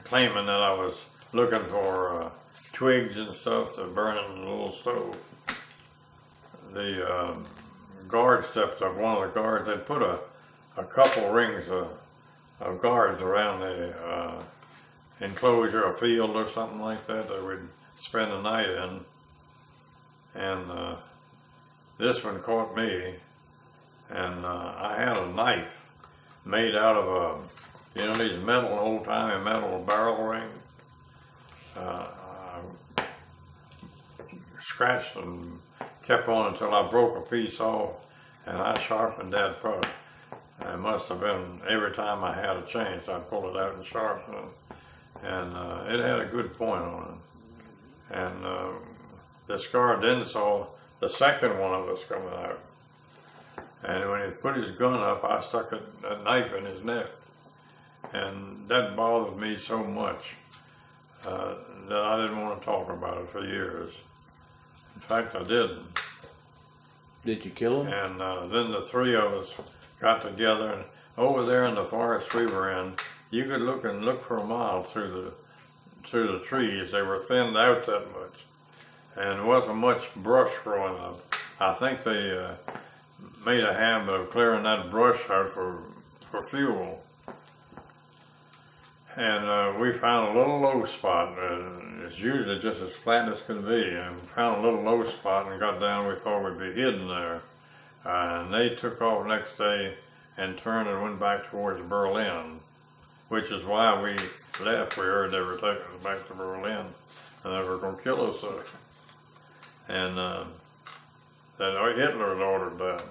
claiming that I was looking for twigs and stuff to burn in the little stove. The guard stepped up, one of the guards, they'd put a couple rings of guards around the enclosure, a field or something like that we'd spend the night in. And this one caught me, and I had a knife made out of these metal, old-timey metal barrel rings. I scratched and kept on until I broke a piece off, and I sharpened that part. It must have been every time I had a chance, I'd pull it out and sharpen it. And it had a good point on it. And the scar then saw the second one of us coming out. And when he put his gun up, I stuck a knife in his neck. And that bothered me so much that I didn't want to talk about it for years. In fact, I didn't. Did you kill him? And then the three of us got together, and over there in the forest we were in, you could look for a mile through the trees. They were thinned out that much, and there wasn't much brush growing up. I think they made a habit of clearing that brush out for fuel. And we found a little low spot. It's usually just as flat as can be. And we found a little low spot and got down. We thought we'd be hidden there. And they took off next day and turned and went back towards Berlin, which is why we left. We heard they were taking us back to Berlin, and they were going to kill us there. And then Hitler had ordered that.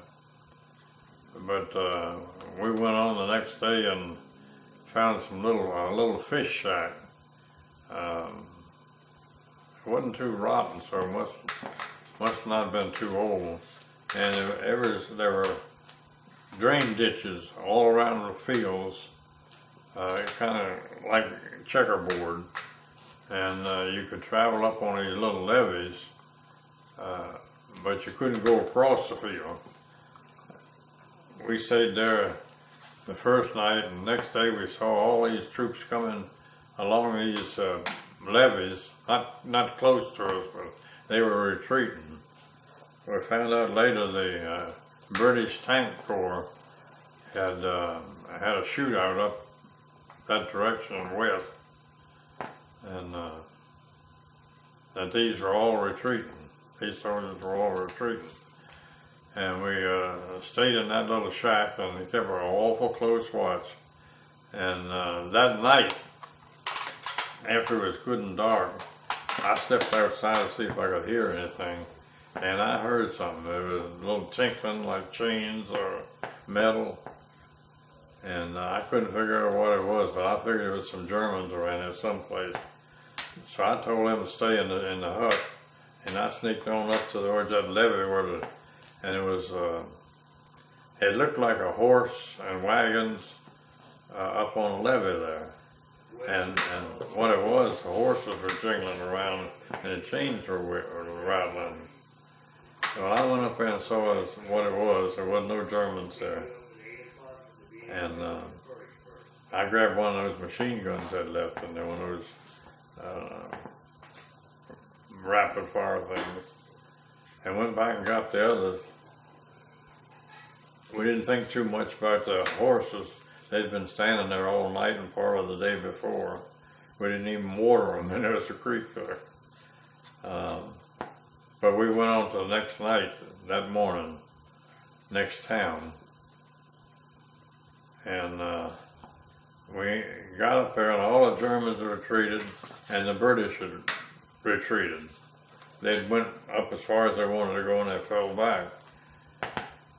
But we went on the next day and found some little fish shack. It wasn't too rotten, so it must not have been too old. And there were drain ditches all around the fields, kind of like checkerboard. And you could travel up on these little levees, but you couldn't go across the field. We stayed there the first night, and the next day we saw all these troops coming along these levees, not close to us, but they were retreating. We found out later the British Tank Corps had a shootout up that direction west, and that these were all retreating. These soldiers were all retreating. And we stayed in that little shack, and we kept an awful close watch. And that night, after it was good and dark, I stepped outside to see if I could hear anything. And I heard something. There was a little tinkling like chains or metal. And I couldn't figure out what it was, but I figured it was some Germans around there someplace. So I told them to stay in the hut. And I sneaked on up towards that levee and it was it looked like a horse and wagons up on a levee there. And what it was, the horses were jingling around and the chains were rattling. So I went up there and saw what it was. There wasn't no Germans there. And I grabbed one of those machine guns that left in there, one of those rapid fire things, and went back and got the others. We didn't think too much about the horses. They'd been standing there all night and part of the day before. We didn't even water them, and there was a creek there. But we went on to the next night, that morning, next town. And we got up there and all the Germans had retreated and the British had retreated. They went up as far as they wanted to go and they fell back.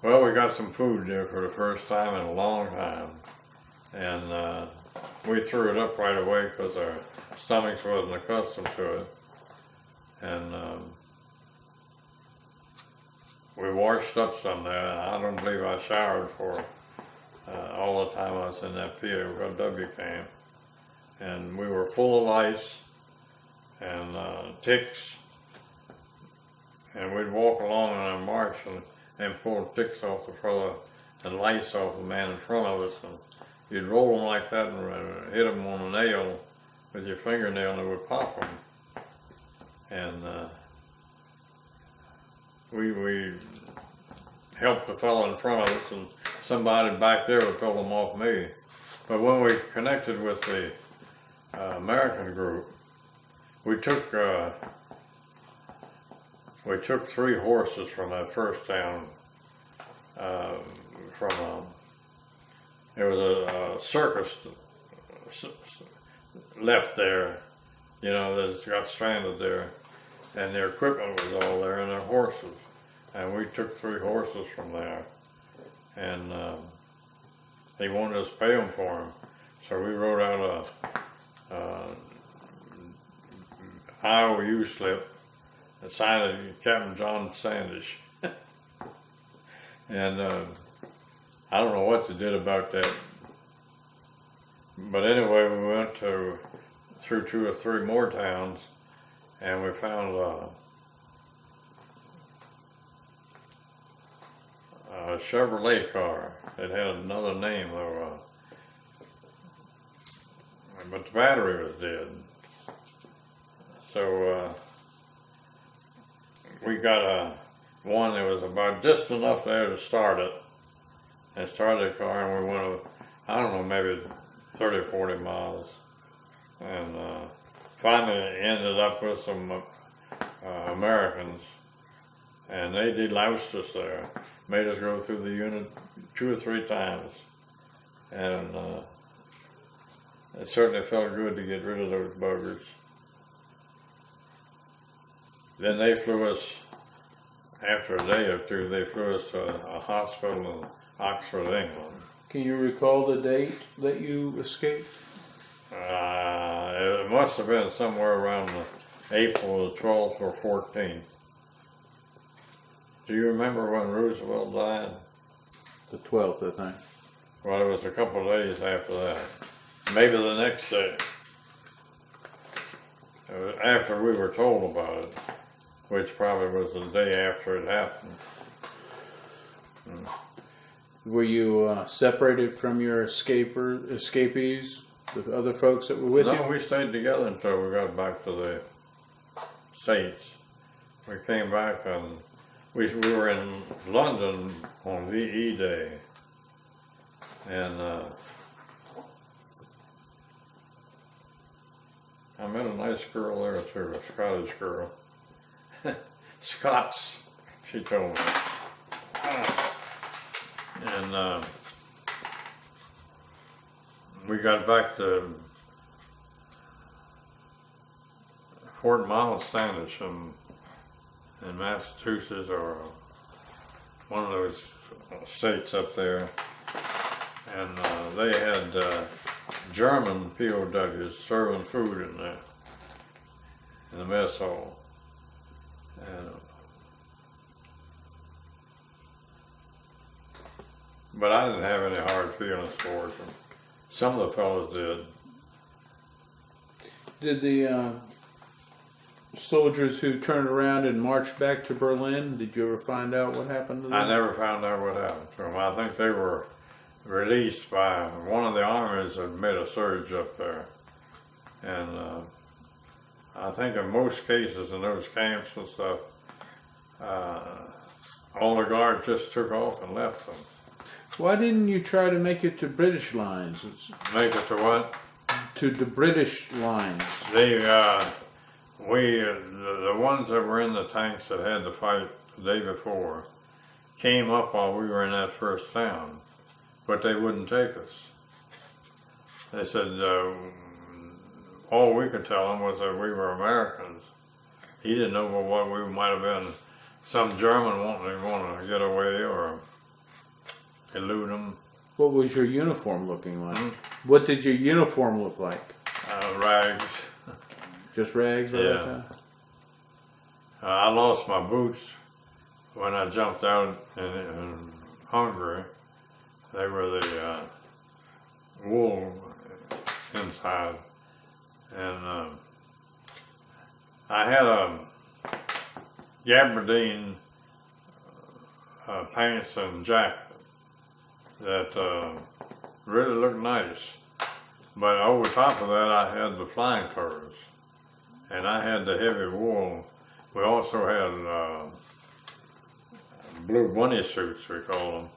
Well, we got some food there for the first time in a long time. And we threw it up right away because our stomachs wasn't accustomed to it. And we washed up some there. I don't believe I showered for all the time I was in that POW camp. And we were full of lice and ticks. And we'd walk along on our march and pull ticks off the fellow and lice off the man in front of us. And you'd roll them like that and hit them on a nail with your fingernail and it would pop them. And we helped the fellow in front of us and somebody back there would pull them off me. But when we connected with the American group, we took 3 horses from that first town. There was a circus left there, that got stranded there, and their equipment was all there and their horses. And we took 3 horses from there, and they wanted us to pay them for them. So we wrote out a IOU slip and signed it Captain John Standish. And I don't know what they did about that. But anyway, we went through 2 or 3 more towns, and we found a Chevrolet car. It had another name though, but the battery was dead. So we got one that was about just enough there to start it, and started the car, and we went, I don't know, maybe 30 or 40 miles, and finally ended up with some Americans, and they deloused us there, made us go through the unit 2 or 3 times, and it certainly felt good to get rid of those buggers. Then they flew us, after a day or 2, they flew us to a hospital in Oxford, England. Can you recall the date that you escaped? It must have been somewhere around April the 12th or 14th. Do you remember when Roosevelt died? The 12th, I think. Well, it was a couple of days after that. Maybe the next day. After we were told about it, which probably was the day after it happened. Were you separated from your escapees, the other folks that were with you? No, we stayed together until we got back to the States. We came back and we were in London on VE Day. And I met a nice girl there too, a Scottish girl. Scots, she told me. And we got back to Fort Miles Standish in Massachusetts, or one of those states up there. And they had German POWs serving food in there, in the mess hall. And but I didn't have any hard feelings for it. Some of the fellows did. Did the soldiers who turned around and marched back to Berlin, did you ever find out what happened to them? I never found out what happened to them. I think they were released by one of the armies that made a surge up there. And I think in most cases in those camps and stuff, all the guards just took off and left them. Why didn't you try to make it to British lines? Make it to what? To the British lines. The ones that were in the tanks that had to fight the day before came up while we were in that first town, but they wouldn't take us. They said all we could tell them was that we were Americans. He didn't know what we might have been. Some German wanting to get away or elude them. What was your uniform looking like? What did your uniform look like? Rags. Just rags? Yeah. I lost my boots when I jumped out in Hungary. They were the wool inside. And I had a gabardine pants and jacket that really looked nice. But over top of that, I had the flying furs. And I had the heavy wool. We also had blue bunny suits, we call them.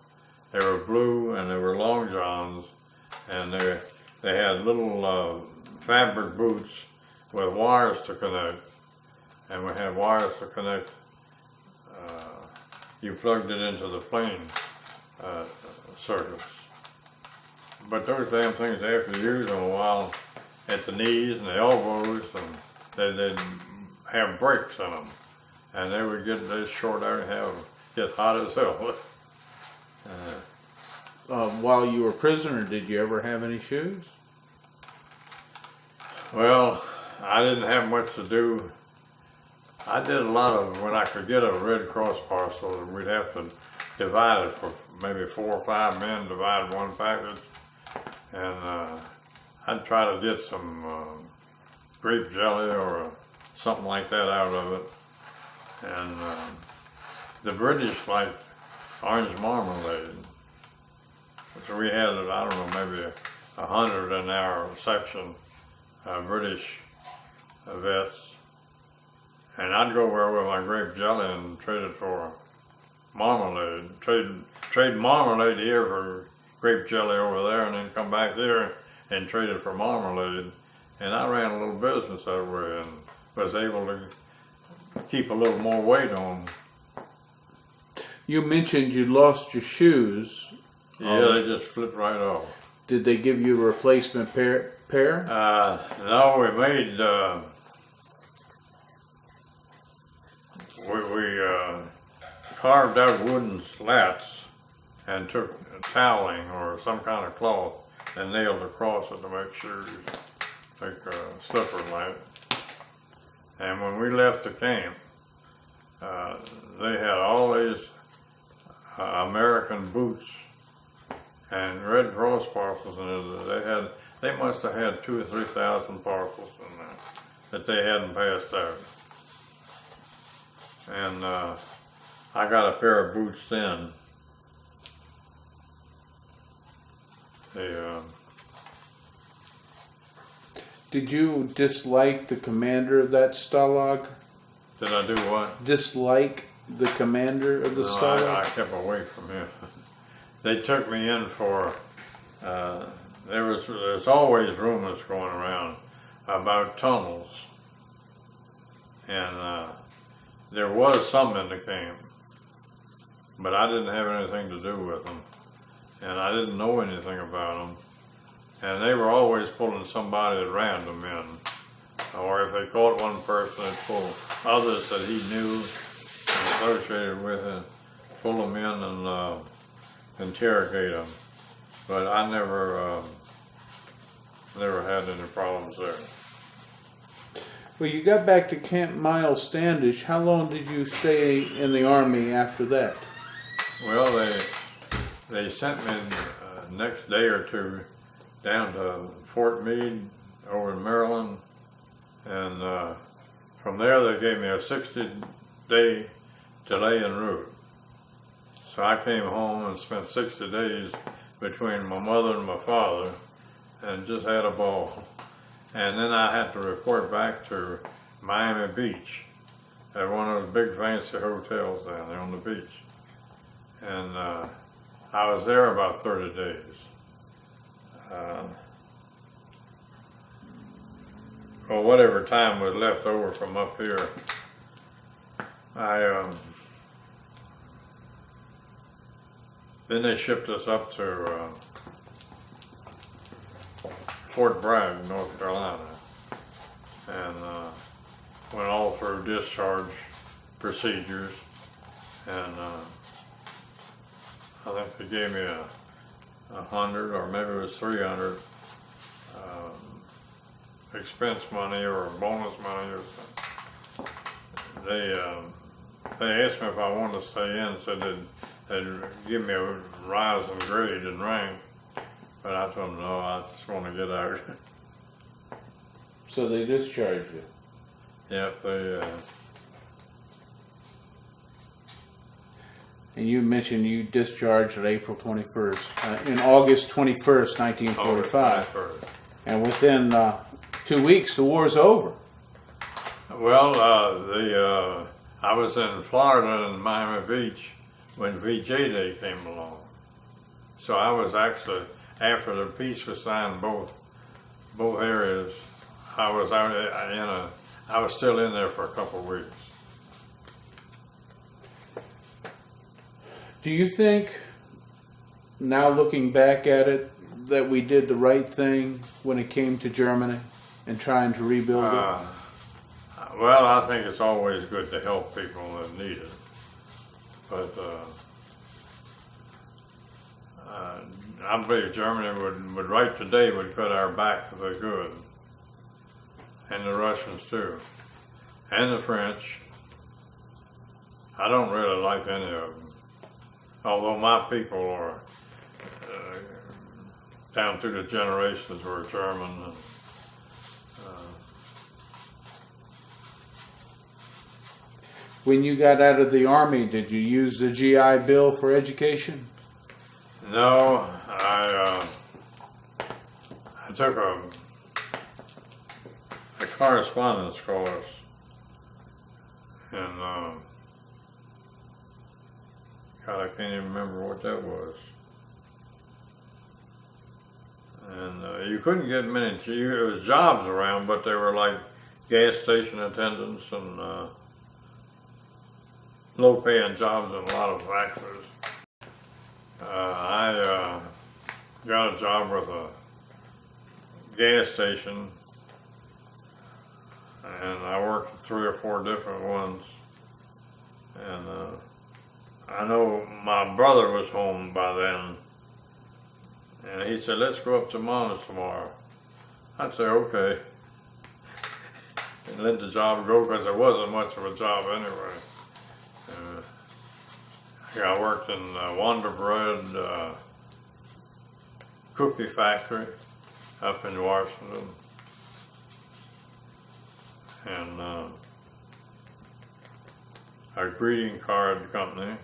They were blue and they were long johns, and they had little fabric boots with wires to connect. And we had wires to connect. You plugged it into the plane circuits. But those damn things, after you use them a while, at the knees and the elbows, and they'd have breaks in them, and they would get this short out and get hot as hell. While you were a prisoner, did you ever have any shoes? Well, I didn't have much to do. I did a lot of, when I could get a Red Cross parcel, we'd have to divide it for maybe 4 or 5 men, divide one package, and I'd try to get some grape jelly or something like that out of it. And the British liked orange marmalade. So we had, I don't know, maybe 100 in our section, British vets. And I'd go over with my grape jelly and trade it for marmalade. Trade marmalade here for grape jelly over there, and then come back here and trade it for marmalade. And I ran a little business that way and was able to keep a little more weight on. You mentioned you lost your shoes. Yeah, they just flipped right off. Did they give you a replacement pair? No, we made, we carved out wooden slats and took toweling or some kind of cloth and nailed across it to make sure you take slipper light. And when we left the camp, they had all these American boots and Red Cross parcels in it. They must have had 2,000 or 3,000 parcels in there that they hadn't passed out. And I got a pair of boots then. Did you dislike the commander of that Stalag? Did I do what? Dislike the commander of the Stalag? I kept away from him. They took me in for, there's always rumors going around about tunnels. And there was some in the camp, but I didn't have anything to do with them. And I didn't know anything about them. And they were always pulling somebody at random in. Or if they caught one person, they'd pull others that he knew and associated with and pull them in and interrogate them. But I never had any problems there. Well, you got back to Camp Miles Standish. How long did you stay in the Army after that? Well, they sent me next day or two down to Fort Meade over in Maryland, and from there they gave me a 60-day delay en route. So I came home and spent 60 days between my mother and my father and just had a ball. And then I had to report back to Miami Beach at one of those big fancy hotels down there on the beach. And I was there about 30 days. Well, whatever time was left over from up here, then they shipped us up to Fort Bragg, North Carolina, and went all through discharge procedures, and I think they gave me 100 or maybe it was 300 expense money or bonus money or something. They asked me if I wanted to stay in, said they'd give me a rise in grade and rank, but I told them no, I just want to get out. So they discharged you. Yep, they. And you mentioned you discharged on April 21st, in August 21st, 1945. And within 2 weeks, the war's over. Well, I was in Florida in Miami Beach when VJ Day came along. So I was actually, after the peace was signed, both areas, I was still in there for a couple of weeks. Do you think, now looking back at it, that we did the right thing when it came to Germany and trying to rebuild it? Well, I think it's always good to help people that need it. But I believe Germany would right today would cut our back if they could. And the Russians too. And the French. I don't really like any of them. Although my people are down through the generations were German. And, when you got out of the Army, did you use the GI Bill for education? no, I took a correspondence course, and God, I can't even remember what that was. And you couldn't get many. There was jobs around, but they were like gas station attendants and low-paying jobs in a lot of factories. I got a job with a gas station, and I worked at 3 or 4 different ones. And I know my brother was home by then, and he said, "Let's go up to Mama's tomorrow." I'd say, "Okay," and let the job go because there wasn't much of a job anyway. I worked in Wonder Bread cookie factory up in Washington, and a greeting card company,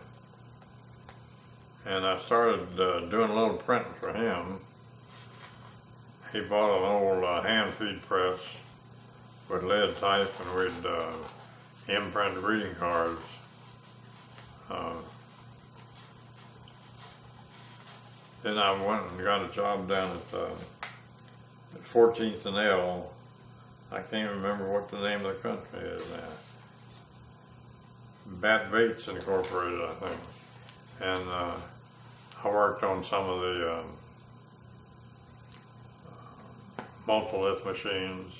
and I started doing a little printing for him. He bought an old hand feed press with lead type, and we'd imprint greeting cards. Then I went and got a job down at 14th and L. I can't remember what the name of the company is now. Bat Bates Incorporated, I think. And I worked on some of the multilith machines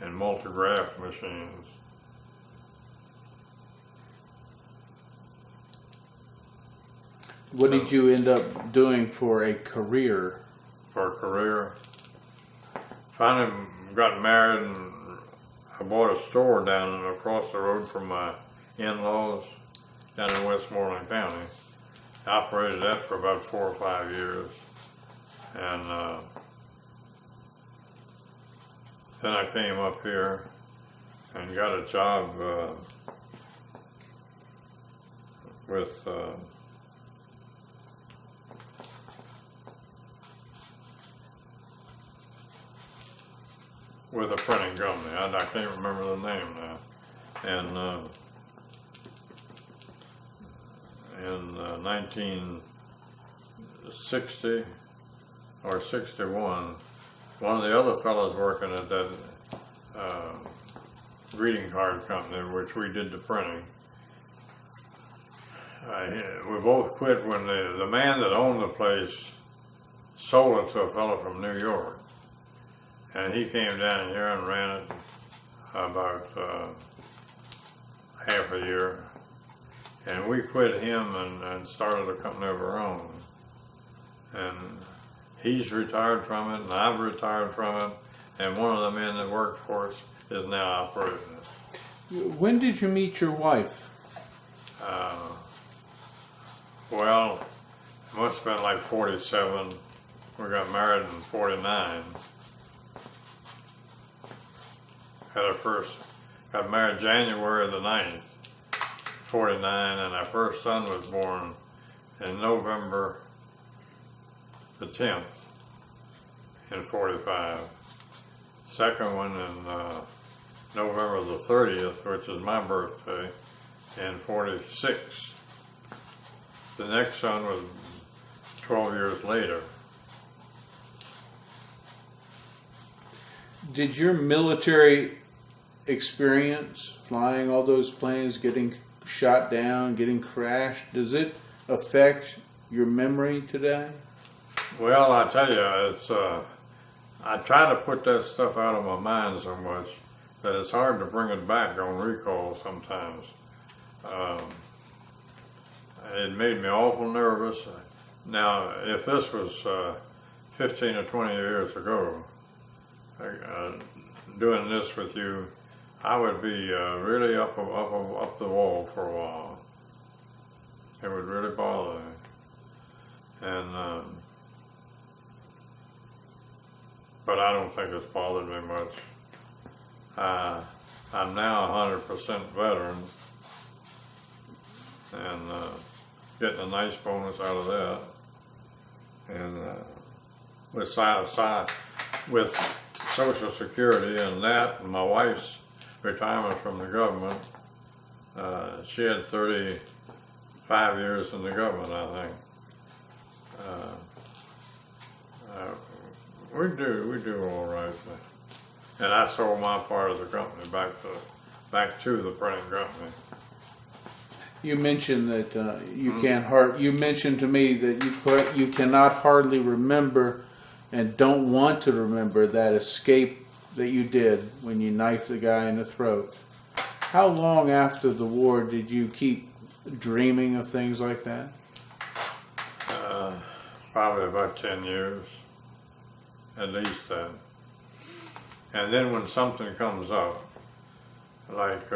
and multigraph machines. What did you end up doing for a career? For a career. Finally got married, and I bought a store down across the road from my in-laws down in Westmoreland County. operated that for about 4 or 5 years. And then I came up here and got a job with a printing company. I can't remember the name now. And in 1960 or 61, one of the other fellows working at that greeting card company, which we did the printing, we both quit when the man that owned the place sold it to a fellow from New York. And he came down here and ran it about half a year. And we quit him and started a company of our own. And he's retired from it, and I've retired from it, and one of the men that worked for us is now operating it. When did you meet your wife? Well, it must have been like 47. We got married in 49. Got married January the 9th, 49, and our first son was born in November the 10th in 45. Second one in November the 30th, which is my birthday, in 46. The next son was 12 years later. Did your military experience, flying all those planes, getting shot down, getting crashed, does it affect your memory today? Well, I tell you, it's I try to put that stuff out of my mind so much that it's hard to bring it back on recall sometimes. It made me awful nervous. Now, if this was 15 or 20 years ago, doing this with you, I would be really up the wall for a while. It would really bother me. And but I don't think it's bothered me much. I'm now 100% veteran, and getting a nice bonus out of that. And with Social Security and that, and my wife's retirement from the government, she had 35 years in the government, I think. We do all right. And I sold my part of the company back to the printing company. You mentioned that you mentioned to me that you cannot hardly remember and don't want to remember that escape that you did when you knifed the guy in the throat. How long after the war did you keep dreaming of things like that? Probably about 10 years, at least that. And then when something comes up, like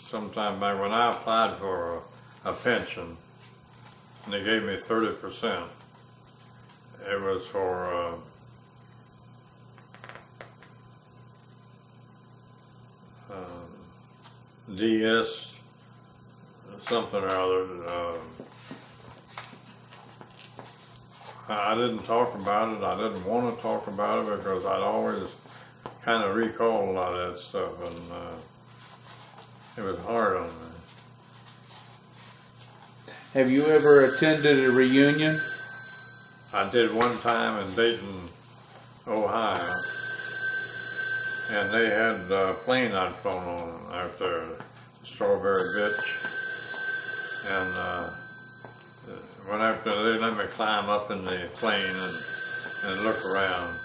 sometime back when I applied for a pension, and they gave me 30%, it was for DS something or other. I didn't talk about it. I didn't want to talk about it because I'd always kind of recall a lot of that stuff, and it was hard on me. Have you ever attended a reunion? I did one time in Dayton, Ohio, and they had a plane I'd flown on out there, Strawberry Bitch, and when they let me climb up in the plane and look around.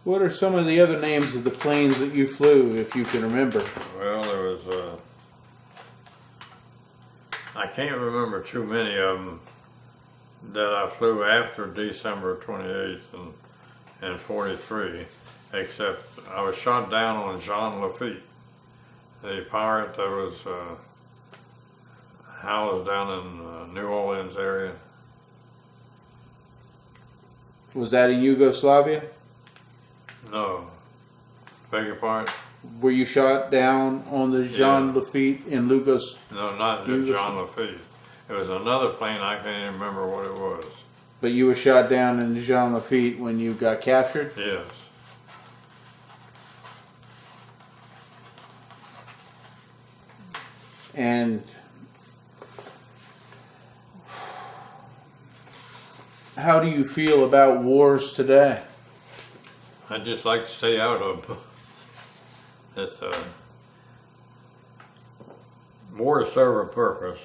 What are some of the other names of the planes that you flew, if you can remember? Well, there was I can't remember too many of them that I flew after December 28th and 43, except I was shot down on Jean Lafitte, a pirate that was housed down in New Orleans area. Was that in Yugoslavia? No. Beg your pardon? Were you shot down on the Jean Lafitte in Lugos? No, not just John Lafitte. It was another plane, I can't even remember what it was. But you were shot down in Jean Lafitte when you got captured? Yes. And how do you feel about wars today? I'd just like to stay out of it's war serve a purpose.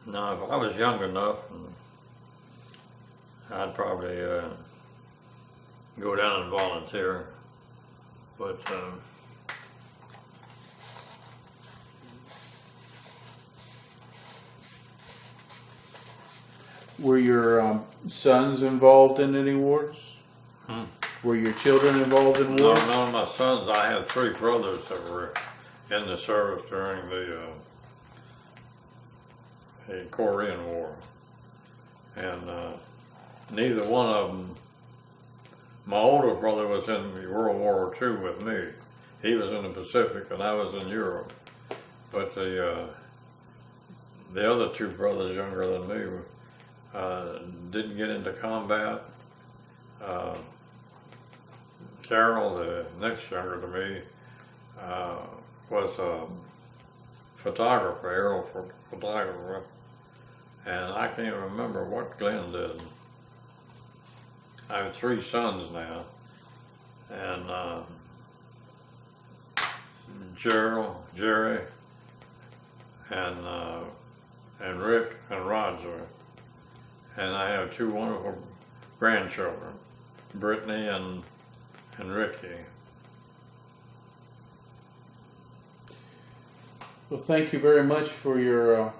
Now, if I was young enough, I'd probably go down and volunteer. But Were your sons involved in any wars? Were your children involved in no, wars? none of my sons. I had 3 brothers that were in the service during the Korean War, and neither one of them. My older brother was in World War II with me. He was in the Pacific, and I was in Europe. But the other 2 brothers, younger than me, didn't get into combat. Carol, the next younger to me, was a photographer, aerial photographer, and I can't remember what Glenn did. I have 3 sons now, and Jerry, and Rick and Roger, and I have 2 wonderful grandchildren, Brittany and Ricky. Well, thank you very much for your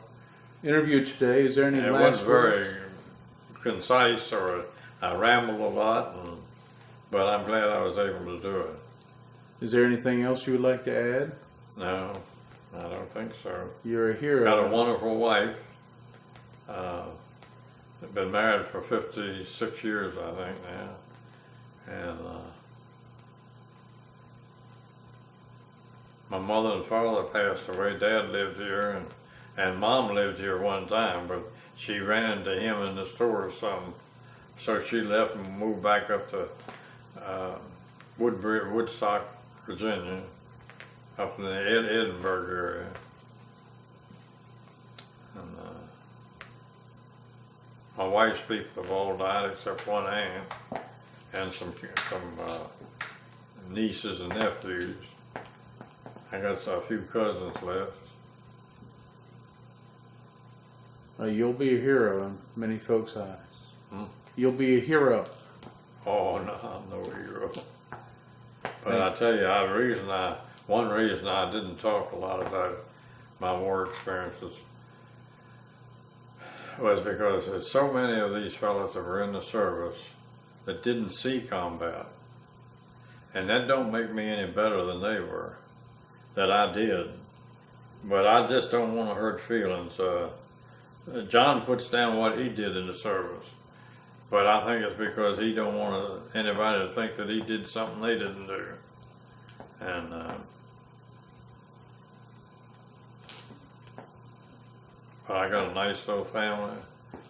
interview today. Is there any It last wasn't words? very concise, or I rambled a lot, but I'm glad I was able to do it. Is there anything else you would like to add? No, I don't think so. You're a hero. Got a wonderful wife. Been married for 56 years, I think, now. And my mother and father passed away. Dad lived here, and Mom lived here one time, but she ran into him in the store or something. So she left and moved back up to Woodstock, Virginia, up in the Edinburgh area. And my wife's people have all died except one aunt and some nieces and nephews. I got a few cousins left. You'll be a hero in many folks' eyes. You'll be a hero. Oh, no, I'm no hero. But I tell you, one reason I didn't talk a lot about my war experiences was because there's so many of these fellas that were in the service that didn't see combat. And that don't make me any better than they were, that I did. But I just don't want to hurt feelings. John puts down what he did in the service, but I think it's because he don't want anybody to think that he did something they didn't do. And but I got a nice little family.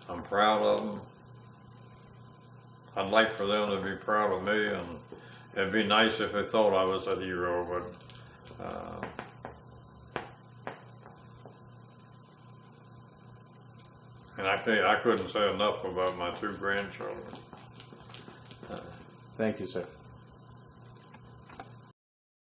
I'm proud of them. I'd like for them to be proud of me, and it'd be nice if they thought I was a hero, but and I couldn't say enough about my 2 grandchildren. Thank you, sir.